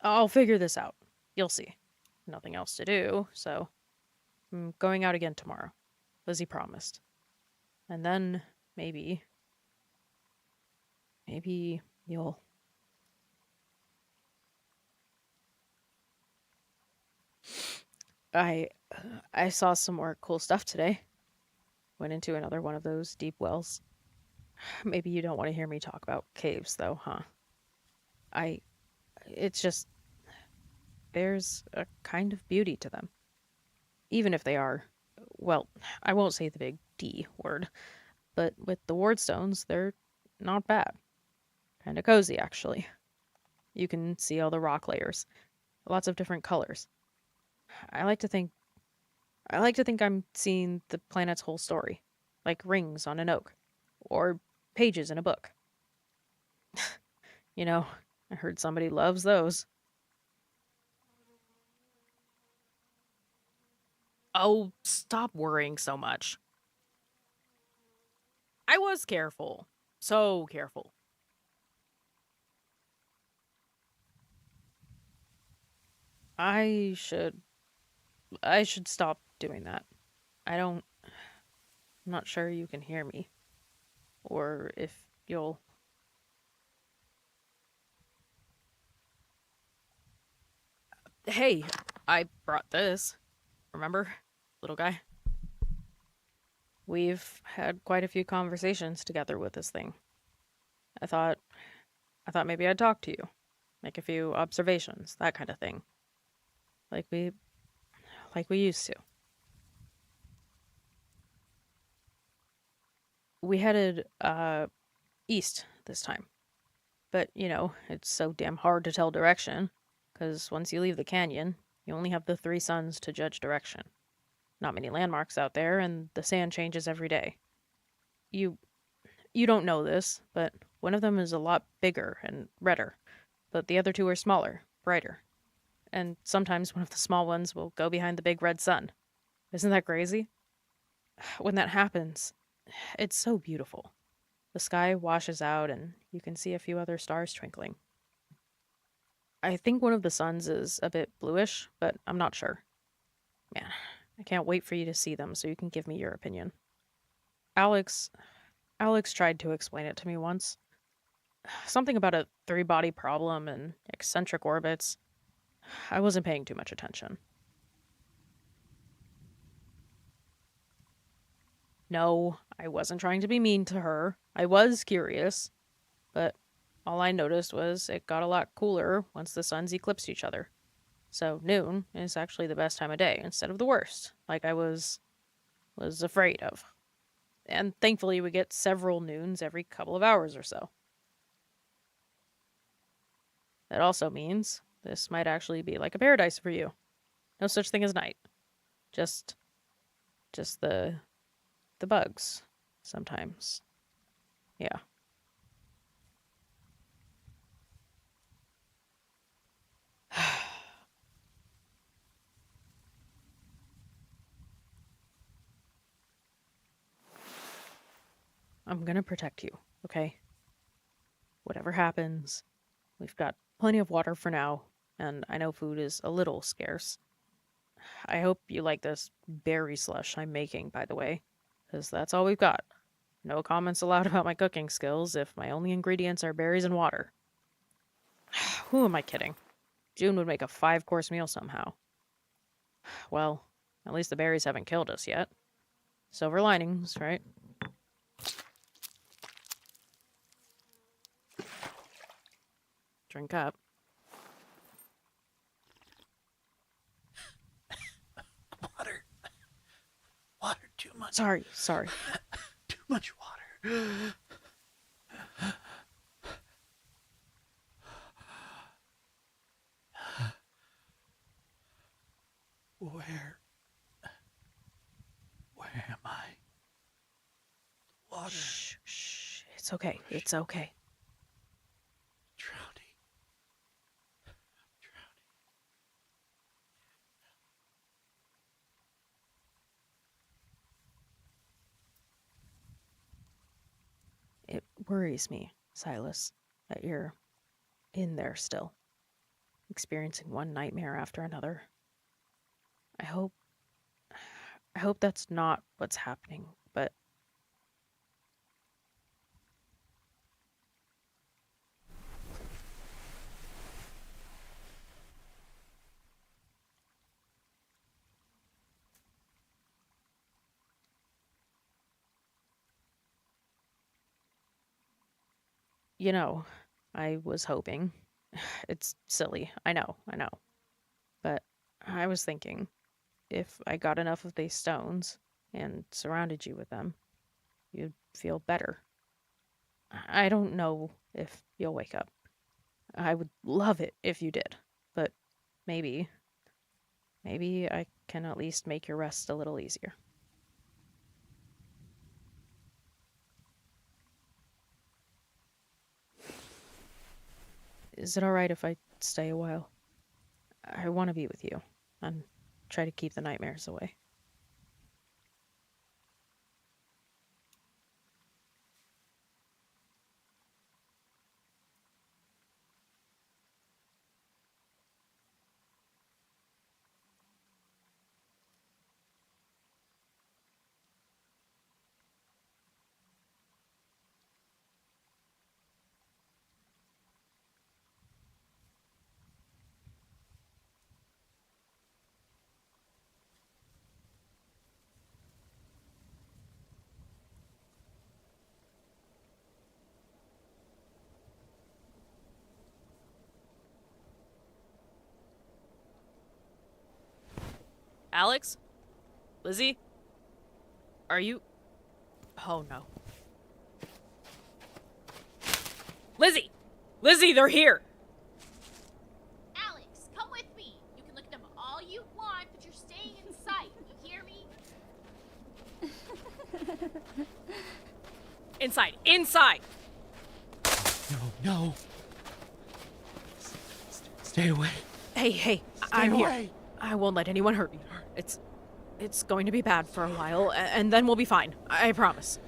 I'll figure this out. You'll see. Nothing else to do, so I'm going out again tomorrow. Lizzie promised. And then maybe you'll... I saw some more cool stuff today. Went into another one of those deep wells. Maybe you don't want to hear me talk about caves, though, huh? It's just... There's a kind of beauty to them. Even if they are... Well, I won't say the big D word. But with the wardstones, they're not bad. Kinda cozy, actually. You can see all the rock layers. Lots of different colors. I like to think I'm seeing the planet's whole story. Like rings on an oak. Or pages in a book. You know, I heard somebody loves those. Oh, stop worrying so much. I was careful. So careful. I should stop doing that. I'm not sure you can hear me. Or if you'll... Hey, I brought this. Remember, little guy? We've had quite a few conversations together with this thing. I thought maybe I'd talk to you. Make a few observations, that kind of thing. Like we used to. We headed, east this time. But, you know, it's so damn hard to tell direction, 'cause once you leave the canyon, you only have the 3 suns to judge direction. Not many landmarks out there, and the sand changes every day. You don't know this, but one of them is a lot bigger and redder, but the other 2 are smaller, brighter. And sometimes one of the small ones will go behind the big red sun. Isn't that crazy? When that happens, it's so beautiful. The sky washes out and you can see a few other stars twinkling. I think one of the suns is a bit bluish, but I'm not sure. Man, I can't wait for you to see them so you can give me your opinion. Alex tried to explain it to me once. Something about a 3-body problem and eccentric orbits. I wasn't paying too much attention. No, I wasn't trying to be mean to her. I was curious, but all I noticed was it got a lot cooler once the suns eclipsed each other. So noon is actually the best time of day instead of the worst, like I was afraid of. And thankfully, we get several noons every couple of hours or so. That also means this might actually be like a paradise for you. No such thing as night. Just the bugs sometimes. Yeah. I'm gonna protect you, okay? Whatever happens, we've got plenty of water for now, and I know food is a little scarce. I hope you like this berry slush I'm making, by the way, because that's all we've got. No comments allowed about my cooking skills if my only ingredients are berries and water. Who am I kidding? June would make a 5-course meal somehow. Well, at least the berries haven't killed us yet. Silver linings, right? Drink up. Water. Water, too much. Sorry. Too much water. Where am I? Water. Shh. It's okay. It's okay. Drowning. It worries me, Silas, that you're in there still, experiencing one nightmare after another. I hope that's not what's happening, but you know, I was hoping. It's silly, I know. But I was thinking, if I got enough of these stones and surrounded you with them, you'd feel better. I don't know if you'll wake up. I would love it if you did, but maybe I can at least make your rest a little easier. Is it alright if I stay a while? I want to be with you and try to keep the nightmares away. Alex? Lizzie? Are you... Oh, no. Lizzie! Lizzie, they're here! Alex, come with me. You can look at them all you want, but you're staying in sight. You hear me? Inside! Inside! No. Stay away. Hey, I'm here. I won't let anyone hurt you. It's going to be bad for a while, and then we'll be fine. I promise.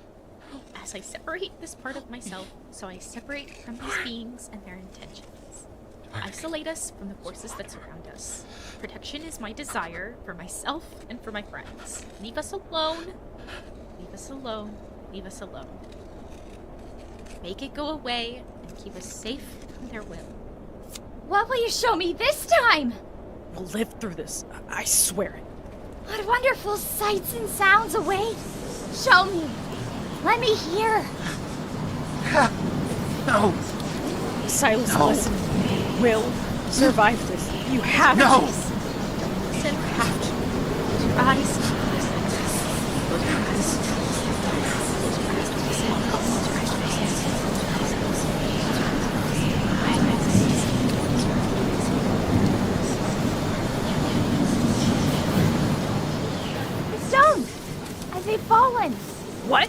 As I separate this part of myself, so I separate from these beings and their intentions. Isolate us from the forces that surround us. Protection is my desire for myself and for my friends. Leave us alone. Leave us alone. Leave us alone. Make it go away and keep us safe from their will. What will you show me this time? We'll live through this. I swear it. What wonderful sights and sounds await. Show me. Let me hear. No. Silas, No. listen. We'll survive this. You have No. to. Sit have to. Your eyes. Close your eyes. What?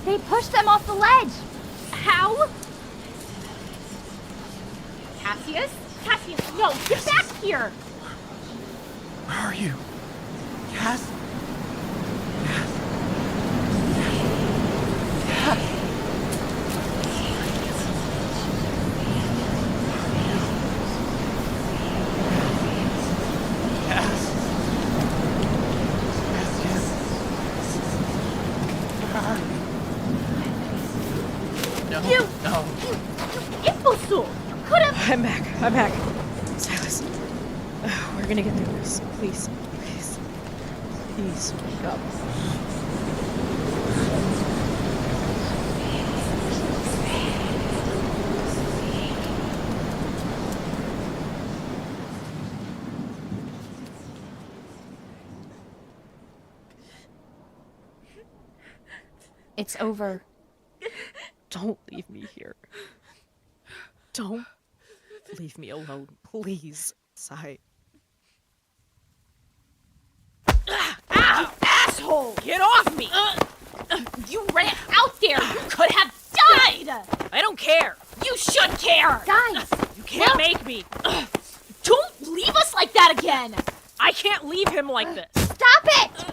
They pushed them off the ledge. How? Cassius? Cassius, no, get back here! Where are you? Cass? You imbecile! You could have. I'm back. Silas. We're gonna get through this. Please wake up. It's over. Don't leave me here. Don't leave me alone, please. Sigh. Ow! Asshole! Get off me! You ran out there! You could have died! I don't care! You should care! Guys! You can't make me! Don't leave us like that again! I can't leave him like this! Stop it!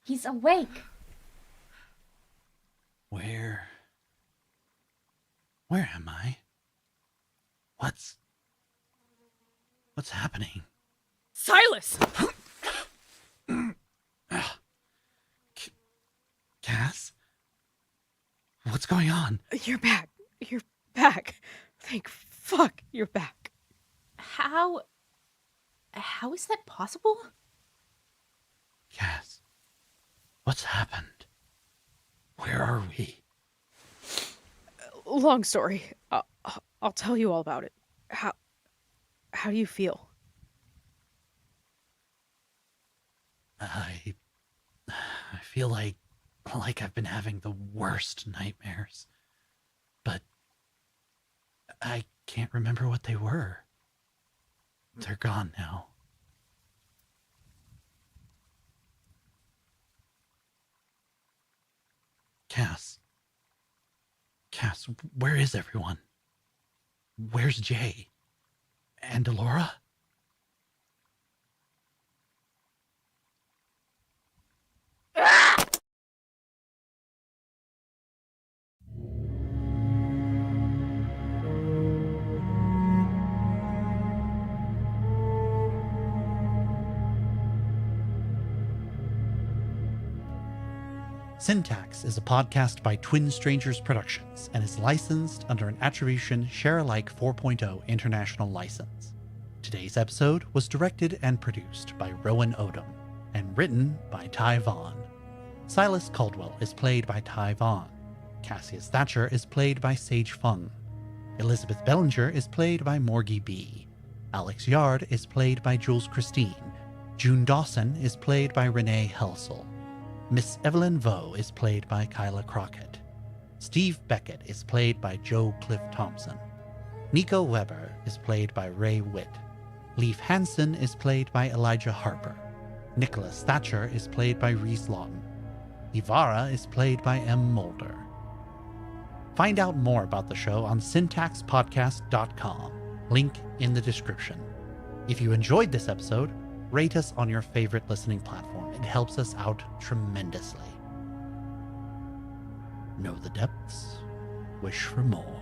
He's awake. Where am I? What's happening? Silas! Cass? What's going on? You're back. You're back. Thank fuck you're back. How is that possible? Cass, what's happened? Where are we? Long story. I'll tell you all about it. How do you feel? I feel like I've been having the worst nightmares. But I can't remember what they were. They're gone now. Cass, where is everyone? Where's Jay? And Delora? Syntax is a podcast by Twin Strangers Productions and is licensed under an Attribution Share-alike 4.0 international license. Today's episode was directed and produced by Rowan Odom and written by Ty Vaughn. Silas Caldwell is played by Ty Vaughn. Cassius Thatcher is played by Sage Fung. Elizabeth Bellinger is played by Morgie B. Alex Yard is played by Jules Christine. June Dawson is played by Renee Helsel. Miss Evelyn Vo is played by Kyla Crockett. Steve Beckett is played by Joe Cliff Thompson. Nico Weber is played by Ray Witt. Leif Hansen is played by Elijah Harper. Nicholas Thatcher is played by Reese Lawton. Ivara is played by M. Mulder. Find out more about the show on syntaxpodcast.com. Link in the description. If you enjoyed this episode, rate us on your favorite listening platform. It helps us out tremendously. Know the depths, wish for more.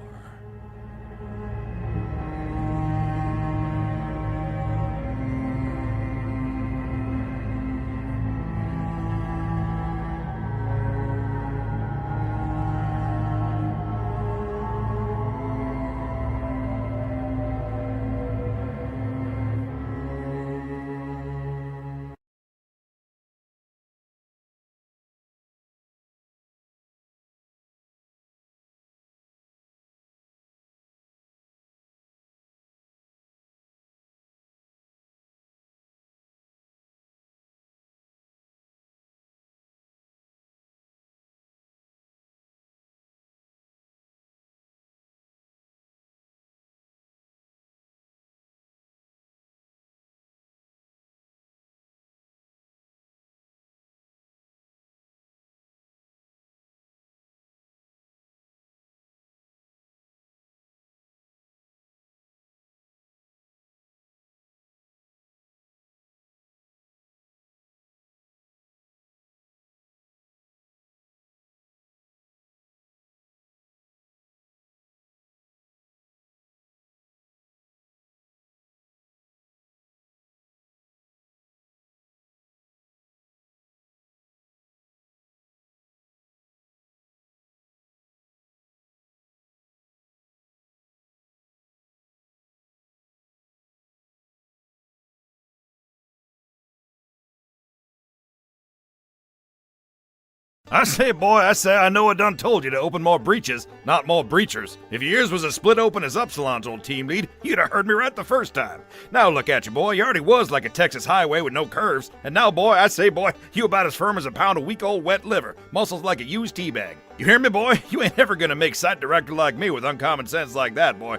I say, boy, I know I done told you to open more breaches, not more breachers. If your ears was as split open as Upsilon's old team lead, you'd have heard me right the first time. Now look at you, boy, you already was like a Texas highway with no curves, and now, boy, I say, boy, you about as firm as a pound of weak old wet liver, muscles like a used tea bag. You hear me, boy? You ain't ever gonna make sight director like me with uncommon sense like that, boy.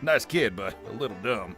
Nice kid, but a little dumb.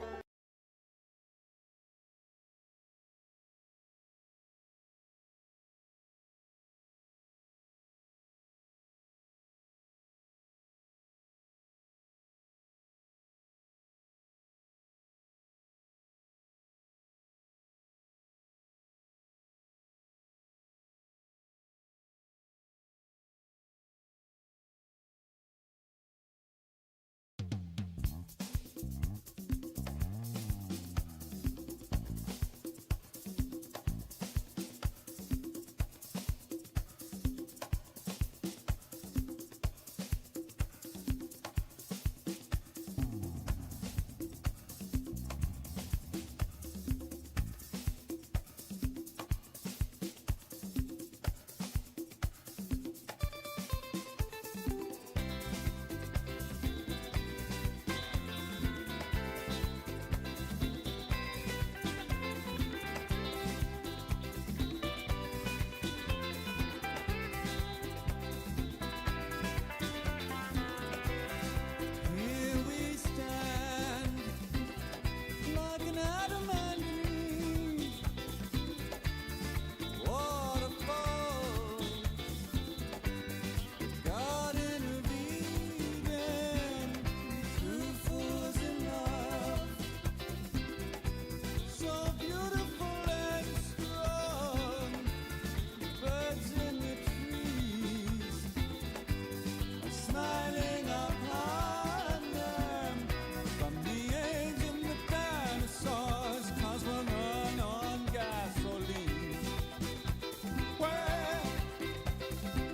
Here we stand, like an adamant waterfall, Garden of Eden, two fools in love, so beautiful and strong. Birds in the trees are smiling upon them from the age of the dinosaurs, 'cause we're run on gasoline.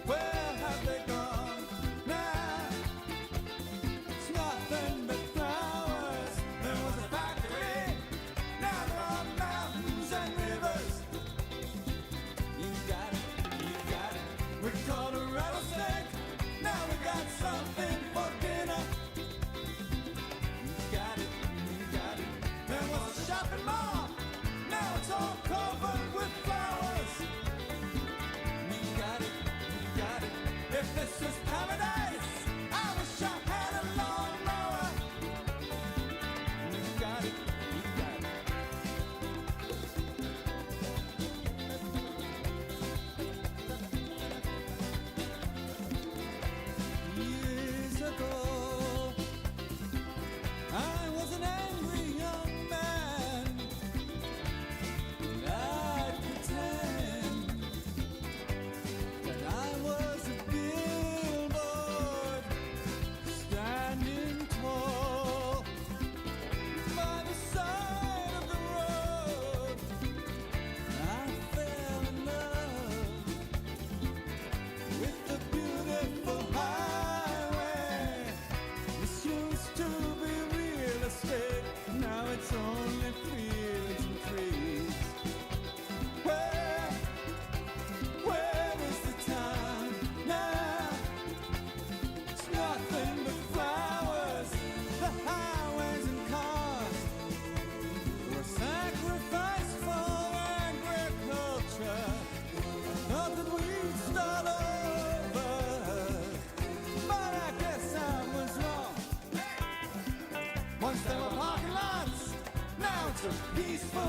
Where have they gone now? It's nothing but flowers. There was a factory, now there are mountains and rivers. You got it, we caught a rattlesnake, now we got something for dinner. You got it, there was a shopping mall, now it's all covered with flowers. You got it, if this is paradise, I wish I had a lawnmower. You got it. Years ago, I was an angry young man, and I'd pretend that I was a billboard standing tall by the side of the road. I fell in love with the beautiful highway. This used to be real estate, now it's only fields and trees. Where is the town now? It's nothing but flowers, the highways and cars were sacrificed for agriculture. I thought that we'd start over, but I guess I was wrong. Once there were parking lots, now it's a peaceful